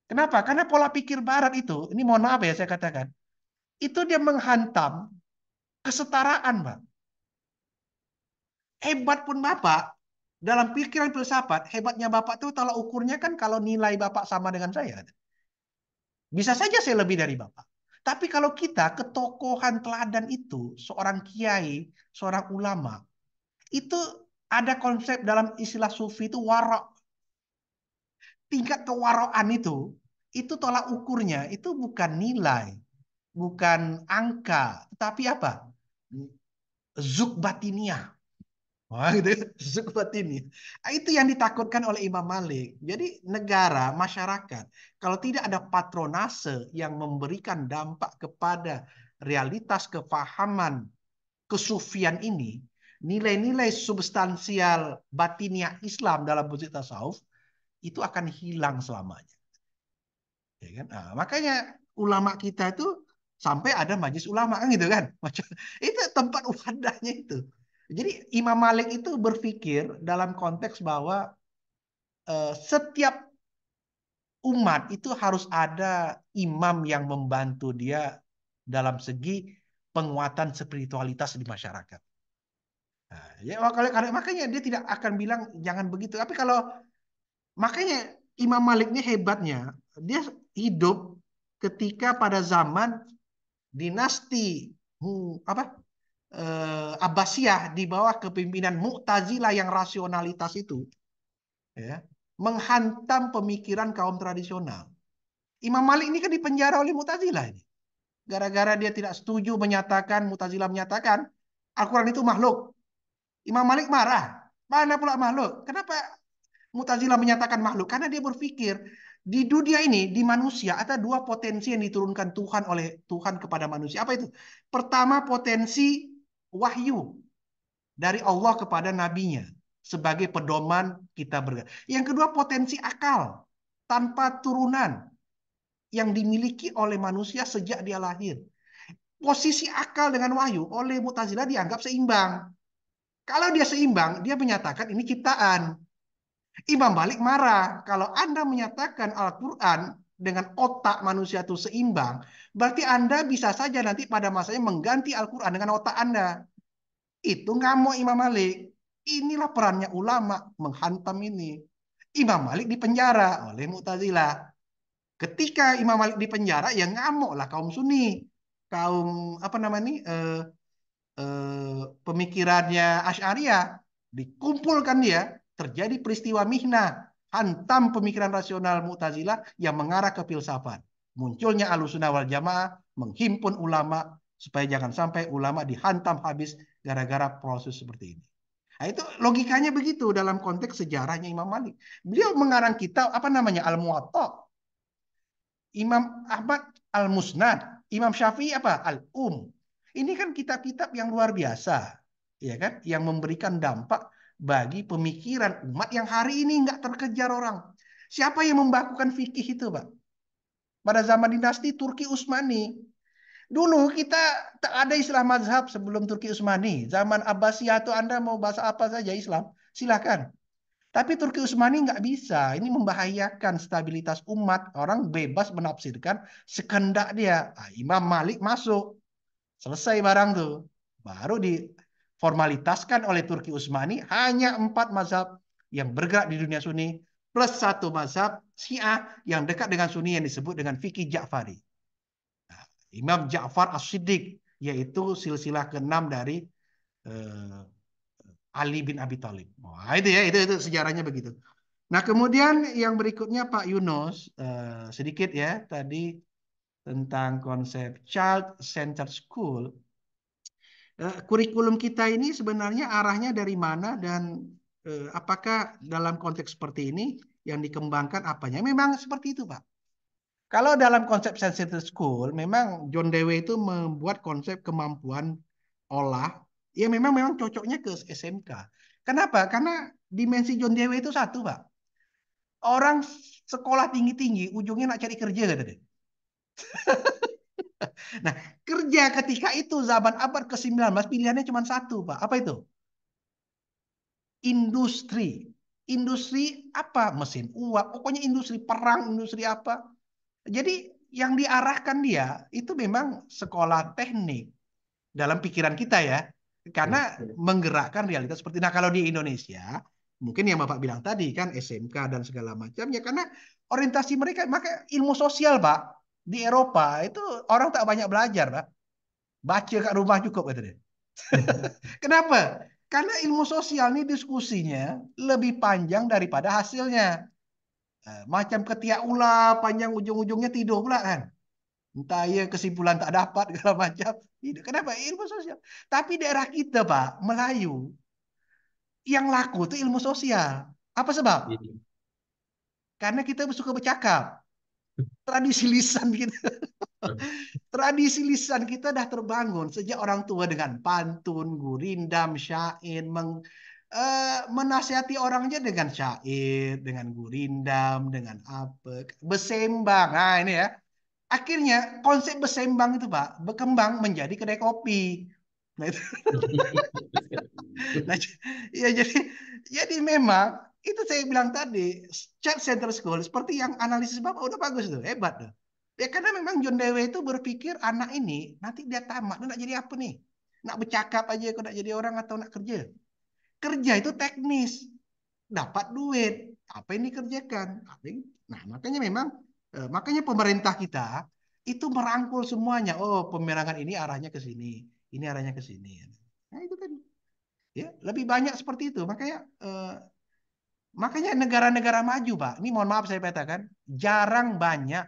Kenapa? Karena pola pikir Barat itu, ini mohon maaf ya saya katakan, itu dia menghantam kesetaraan, Pak. Hebat pun Bapak, dalam pikiran filsafat, hebatnya Bapak itu tolak ukurnya kan kalau nilai Bapak sama dengan saya. Bisa saja saya lebih dari Bapak. Tapi kalau kita ketokohan teladan itu, seorang kiai, seorang ulama, itu ada konsep dalam istilah sufi itu warok. Tingkat kewaroan itu tolak ukurnya, itu bukan nilai, bukan angka, tapi apa? Zuk batiniah. Wah, gitu ya. Zuk batiniah. Itu yang ditakutkan oleh Imam Malik. Jadi negara, masyarakat, kalau tidak ada patronase yang memberikan dampak kepada realitas kefahaman kesufian ini, nilai-nilai substansial batiniah Islam dalam bentuk tasawuf, itu akan hilang selamanya. Ya kan? Nah, makanya ulama kita itu sampai ada majelis ulama kan gitu kan. Itu tempat wadahnya itu. Jadi Imam Malik itu berpikir dalam konteks bahwa setiap umat itu harus ada imam yang membantu dia dalam segi penguatan spiritualitas di masyarakat. Nah, ya makanya dia tidak akan bilang jangan begitu. Tapi kalau makanya Imam Malik ini hebatnya, dia hidup ketika pada zaman dinasti apa Abbasiyah di bawah kepemimpinan Mu'tazilah yang rasionalitas itu, ya, menghantam pemikiran kaum tradisional. Imam Malik ini kan dipenjara oleh Mu'tazilah ini. Gara-gara dia tidak setuju Mu'tazilah menyatakan Al-Quran itu makhluk. Imam Malik marah. Mana pula makhluk? Kenapa Mu'tazilah menyatakan makhluk? Karena dia berpikir di dunia ini, di manusia ada dua potensi yang diturunkan Tuhan oleh Tuhan kepada manusia. Apa itu? Pertama, potensi wahyu dari Allah kepada nabinya sebagai pedoman kita bergerak. Yang kedua, potensi akal tanpa turunan yang dimiliki oleh manusia sejak dia lahir. Posisi akal dengan wahyu oleh Mu'tazilah dianggap seimbang. Kalau dia seimbang, dia menyatakan ini ciptaan. Imam Malik marah. Kalau Anda menyatakan Al-Quran dengan otak manusia itu seimbang, berarti Anda bisa saja nanti pada masanya mengganti Al-Quran dengan otak Anda. Itu ngamuk Imam Malik. Inilah perannya ulama menghantam ini. Imam Malik dipenjara oleh Mu'tazilah. Ketika Imam Malik dipenjara, ya ngamuklah kaum Sunni. Kaum apa namanya pemikirannya Asy'ariyah. Dikumpulkan dia, terjadi peristiwa Mihnah, hantam pemikiran rasional Mu'tazilah yang mengarah ke filsafat. Munculnya Ahlussunnah wal Jamaah menghimpun ulama supaya jangan sampai ulama dihantam habis gara-gara proses seperti ini. Nah, itu logikanya begitu dalam konteks sejarahnya Imam Malik. Beliau mengarang kitab apa namanya Al-Muwatta. Imam Ahmad Al-Musnad, Imam Syafi'i apa? Al-Um. Ini kan kitab-kitab yang luar biasa, ya kan? Yang memberikan dampak bagi pemikiran umat yang hari ini nggak terkejar orang. Siapa yang membakukan fikih itu, Pak? Pada zaman dinasti Turki Utsmani. Dulu kita tak ada istilah mazhab sebelum Turki Utsmani. Zaman Abbasiyah itu Anda mau bahasa apa saja Islam, silakan. Tapi Turki Utsmani nggak bisa. Ini membahayakan stabilitas umat. Orang bebas menafsirkan sekendak dia. Nah, Imam Malik masuk. Selesai barang tuh. Baru diformalitaskan oleh Turki Utsmani hanya 4 mazhab yang bergerak di dunia Sunni plus 1 mazhab Syiah yang dekat dengan Sunni yang disebut dengan fikih Ja'fari. Nah, Imam Ja'far As-Siddiq yaitu silsilah ke-6 dari Ali bin Abi Thalib. Wah, itu ya, itu sejarahnya begitu. Nah, kemudian yang berikutnya Pak Yunus, sedikit ya tadi tentang konsep child centered school. Kurikulum kita ini sebenarnya arahnya dari mana dan apakah dalam konteks seperti ini yang dikembangkan apanya? Memang seperti itu, Pak. Kalau dalam konsep centered school, memang John Dewey itu membuat konsep kemampuan olah ya memang cocoknya ke SMK. Kenapa? Karena dimensi John Dewey itu satu, Pak. Orang sekolah tinggi-tinggi ujungnya nak cari kerja kata dia. Nah, kerja ketika itu zaman abad ke-19 pilihannya cuma satu, Pak. Apa itu? Industri. Industri apa? Mesin uap. Pokoknya industri perang, industri apa. Jadi yang diarahkan dia itu memang sekolah teknik dalam pikiran kita ya. Karena menggerakkan realitas seperti nah kalau di Indonesia mungkin yang Bapak bilang tadi kan SMK dan segala macam ya karena orientasi mereka maka ilmu sosial Pak di Eropa itu orang tak banyak belajar Pak. Baca kat rumah cukup kata dia. Kenapa? Karena ilmu sosial ini diskusinya lebih panjang daripada hasilnya. Macam ketiak ular panjang ujung-ujungnya tidur pula kan. Entah ya kesimpulan tak dapat segala macam. Kenapa? Ilmu sosial. Tapi daerah kita Pak, Melayu, yang laku itu ilmu sosial. Apa sebab? Karena kita suka bercakap. Tradisi lisan kita. Tradisi lisan kita dah terbangun sejak orang tua dengan pantun, gurindam, syair, menasihati orangnya dengan syair, dengan gurindam, dengan apa, bersembang. Nah ini ya. Akhirnya konsep bersembang itu Pak berkembang menjadi kedai kopi. Nah, itu. Nah, ya jadi memang itu saya bilang tadi chat center school seperti yang analisis Bapak udah bagus tuh, hebat tuh. Ya karena memang John Dewey itu berpikir anak ini nanti dia tamat nak jadi apa nih? Nak bercakap aja kok nak jadi orang atau nak kerja? Kerja itu teknis, dapat duit. Apa yang dikerjakan? Nah, makanya memang makanya pemerintah kita itu merangkul semuanya. Oh, pemerangan ini arahnya ke sini, ini arahnya ke sini. Nah, itu tadi. Ya, lebih banyak seperti itu. Makanya negara-negara maju, Pak. Ini mohon maaf saya katakan, jarang banyak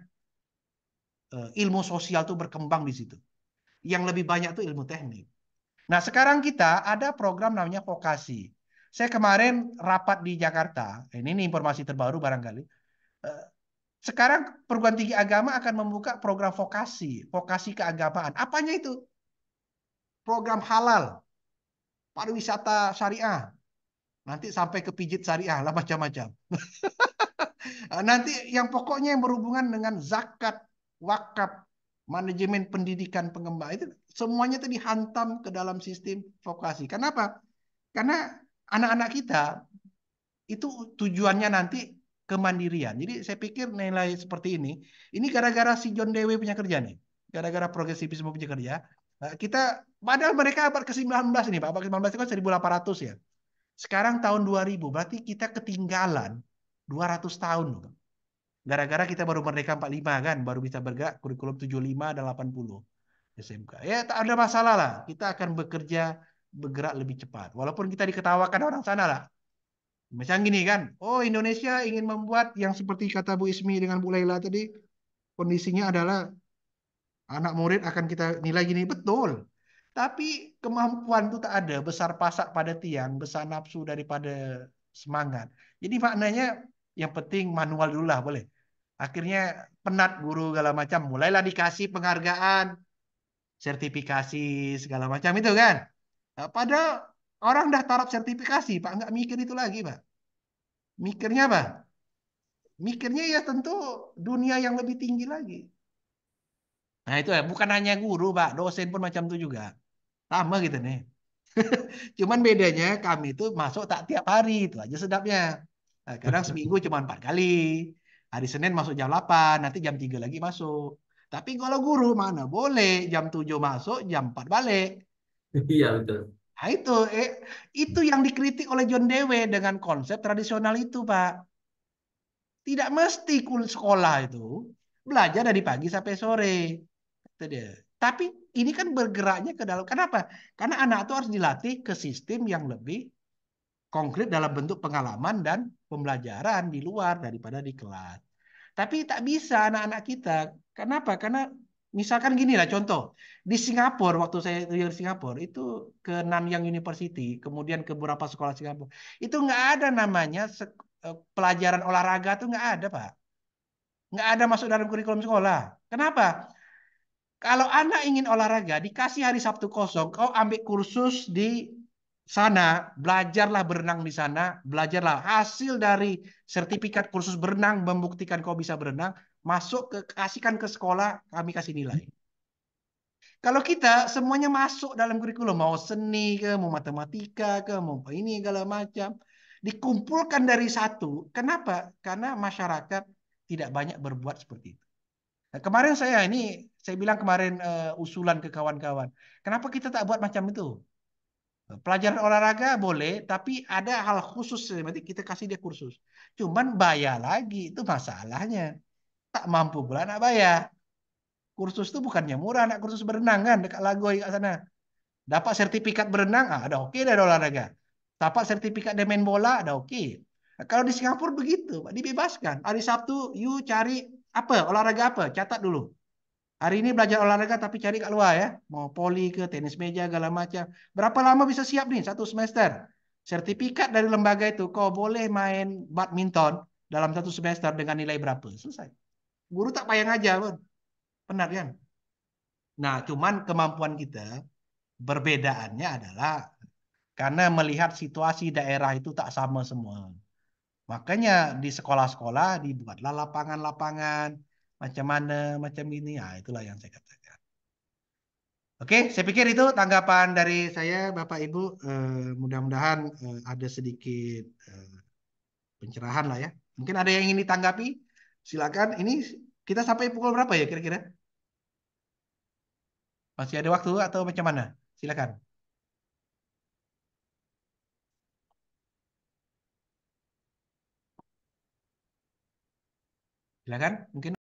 ilmu sosial tuh berkembang di situ. Yang lebih banyak tuh ilmu teknik. Nah, sekarang kita ada program namanya vokasi. Saya kemarin rapat di Jakarta. Ini informasi terbaru barangkali. Eh, Sekarang perguruan tinggi agama akan membuka program vokasi, vokasi keagamaan. Apanya itu? Program halal, pariwisata syariah, nanti sampai ke pijit syariah lah macam-macam. Nanti yang pokoknya yang berhubungan dengan zakat, wakaf, manajemen pendidikan pengembang itu semuanya itu dihantam ke dalam sistem vokasi. Kenapa? Karena anak-anak kita itu tujuannya nanti kemandirian. Jadi saya pikir nilai seperti ini gara-gara si John Dewey punya kerja nih. Gara-gara progresivisme punya kerja. Kita, padahal mereka abad ke-19 ini, Pak. Abad ke-19 itu kan 1800 ya. Sekarang tahun 2000, berarti kita ketinggalan 200 tahun. Gara-gara kita baru merdeka 45 kan, baru bisa bergerak kurikulum 75 dan 80 SMK. Ya tak ada masalah lah, kita akan bergerak lebih cepat. Walaupun kita diketawakan orang sana lah. Misalnya gini kan, oh Indonesia ingin membuat yang seperti kata Bu Ismi dengan Bu Laila tadi, kondisinya adalah anak murid akan kita nilai gini, betul. Tapi kemampuan itu tak ada, besar pasak pada tiang, besar nafsu daripada semangat. Jadi maknanya yang penting manual dulu lah boleh. Akhirnya penat guru segala macam, mulailah dikasih penghargaan, sertifikasi segala macam itu kan. Nah, padahal orang dah taraf sertifikasi, Pak, nggak mikir itu lagi, Pak. Mikirnya apa? Mikirnya ya tentu dunia yang lebih tinggi lagi. Nah itu ya, bukan hanya guru, Pak, dosen pun macam itu juga. Sama gitu nih. Cuman bedanya kami itu masuk tak tiap hari, itu aja sedapnya. Nah, kadang seminggu cuma 4 kali. Hari Senin masuk jam 8, nanti jam 3 lagi masuk. Tapi kalau guru mana boleh jam 7 masuk, jam 4 balik. Iya betul. Nah itu yang dikritik oleh John Dewey dengan konsep tradisional itu, Pak. Tidak mesti sekolah itu belajar dari pagi sampai sore. Itu dia. Tapi ini kan bergeraknya ke dalam. Kenapa? Karena anak itu harus dilatih ke sistem yang lebih konkret dalam bentuk pengalaman dan pembelajaran di luar daripada di kelas. Tapi tak bisa anak-anak kita. Kenapa? Karena misalkan gini lah contoh. Di Singapura, waktu saya di Singapura, itu ke Nanyang University, kemudian ke beberapa sekolah Singapura. Itu nggak ada namanya pelajaran olahraga tuh nggak ada, Pak. Nggak ada masuk dalam kurikulum sekolah. Kenapa? Kalau anak ingin olahraga, dikasih hari Sabtu kosong, kau ambil kursus di sana, belajarlah berenang di sana, belajarlah hasil dari sertifikat kursus berenang membuktikan kau bisa berenang, masuk kasihkan ke sekolah, kami kasih nilai. Kalau kita semuanya masuk dalam kurikulum, mau seni ke, mau matematika ke, mau ini segala macam, dikumpulkan dari satu. Kenapa? Karena masyarakat tidak banyak berbuat seperti itu. Nah, kemarin saya bilang kemarin usulan ke kawan-kawan, kenapa kita tak buat macam itu? Pelajaran olahraga boleh, tapi ada hal khusus, berarti kita kasih dia kursus. Cuman bayar lagi, itu masalahnya. Tak mampu pula nak bayar. Kursus itu bukannya murah, nak kursus berenang kan, dekat Lagoy kat sana. Dapat sertifikat berenang, ada oke dah olahraga. Dapat sertifikat dia main bola, ada oke. Nah, kalau di Singapura begitu, Pak, dibebaskan. Hari Sabtu, you cari apa, olahraga apa, catat dulu. Hari ini belajar olahraga tapi cari kat luar ya. Mau poli ke, tenis meja, segala macam. Berapa lama bisa siap nih? 1 semester. Sertifikat dari lembaga itu, kau boleh main badminton dalam 1 semester dengan nilai berapa. Selesai. Guru tak payah ngajar pun. Penat kan? Nah, cuman kemampuan kita berbedaannya adalah karena melihat situasi daerah itu tak sama semua. Makanya di sekolah-sekolah dibuatlah lapangan-lapangan macam mana, macam ini. Nah, itulah yang saya katakan. Oke, saya pikir itu tanggapan dari saya, Bapak Ibu. Mudah-mudahan ada sedikit pencerahan lah ya. Mungkin ada yang ingin ditanggapi? Silakan. Ini kita sampai pukul berapa ya kira-kira? Masih ada waktu atau macam mana? Silakan. Silakan. Mungkin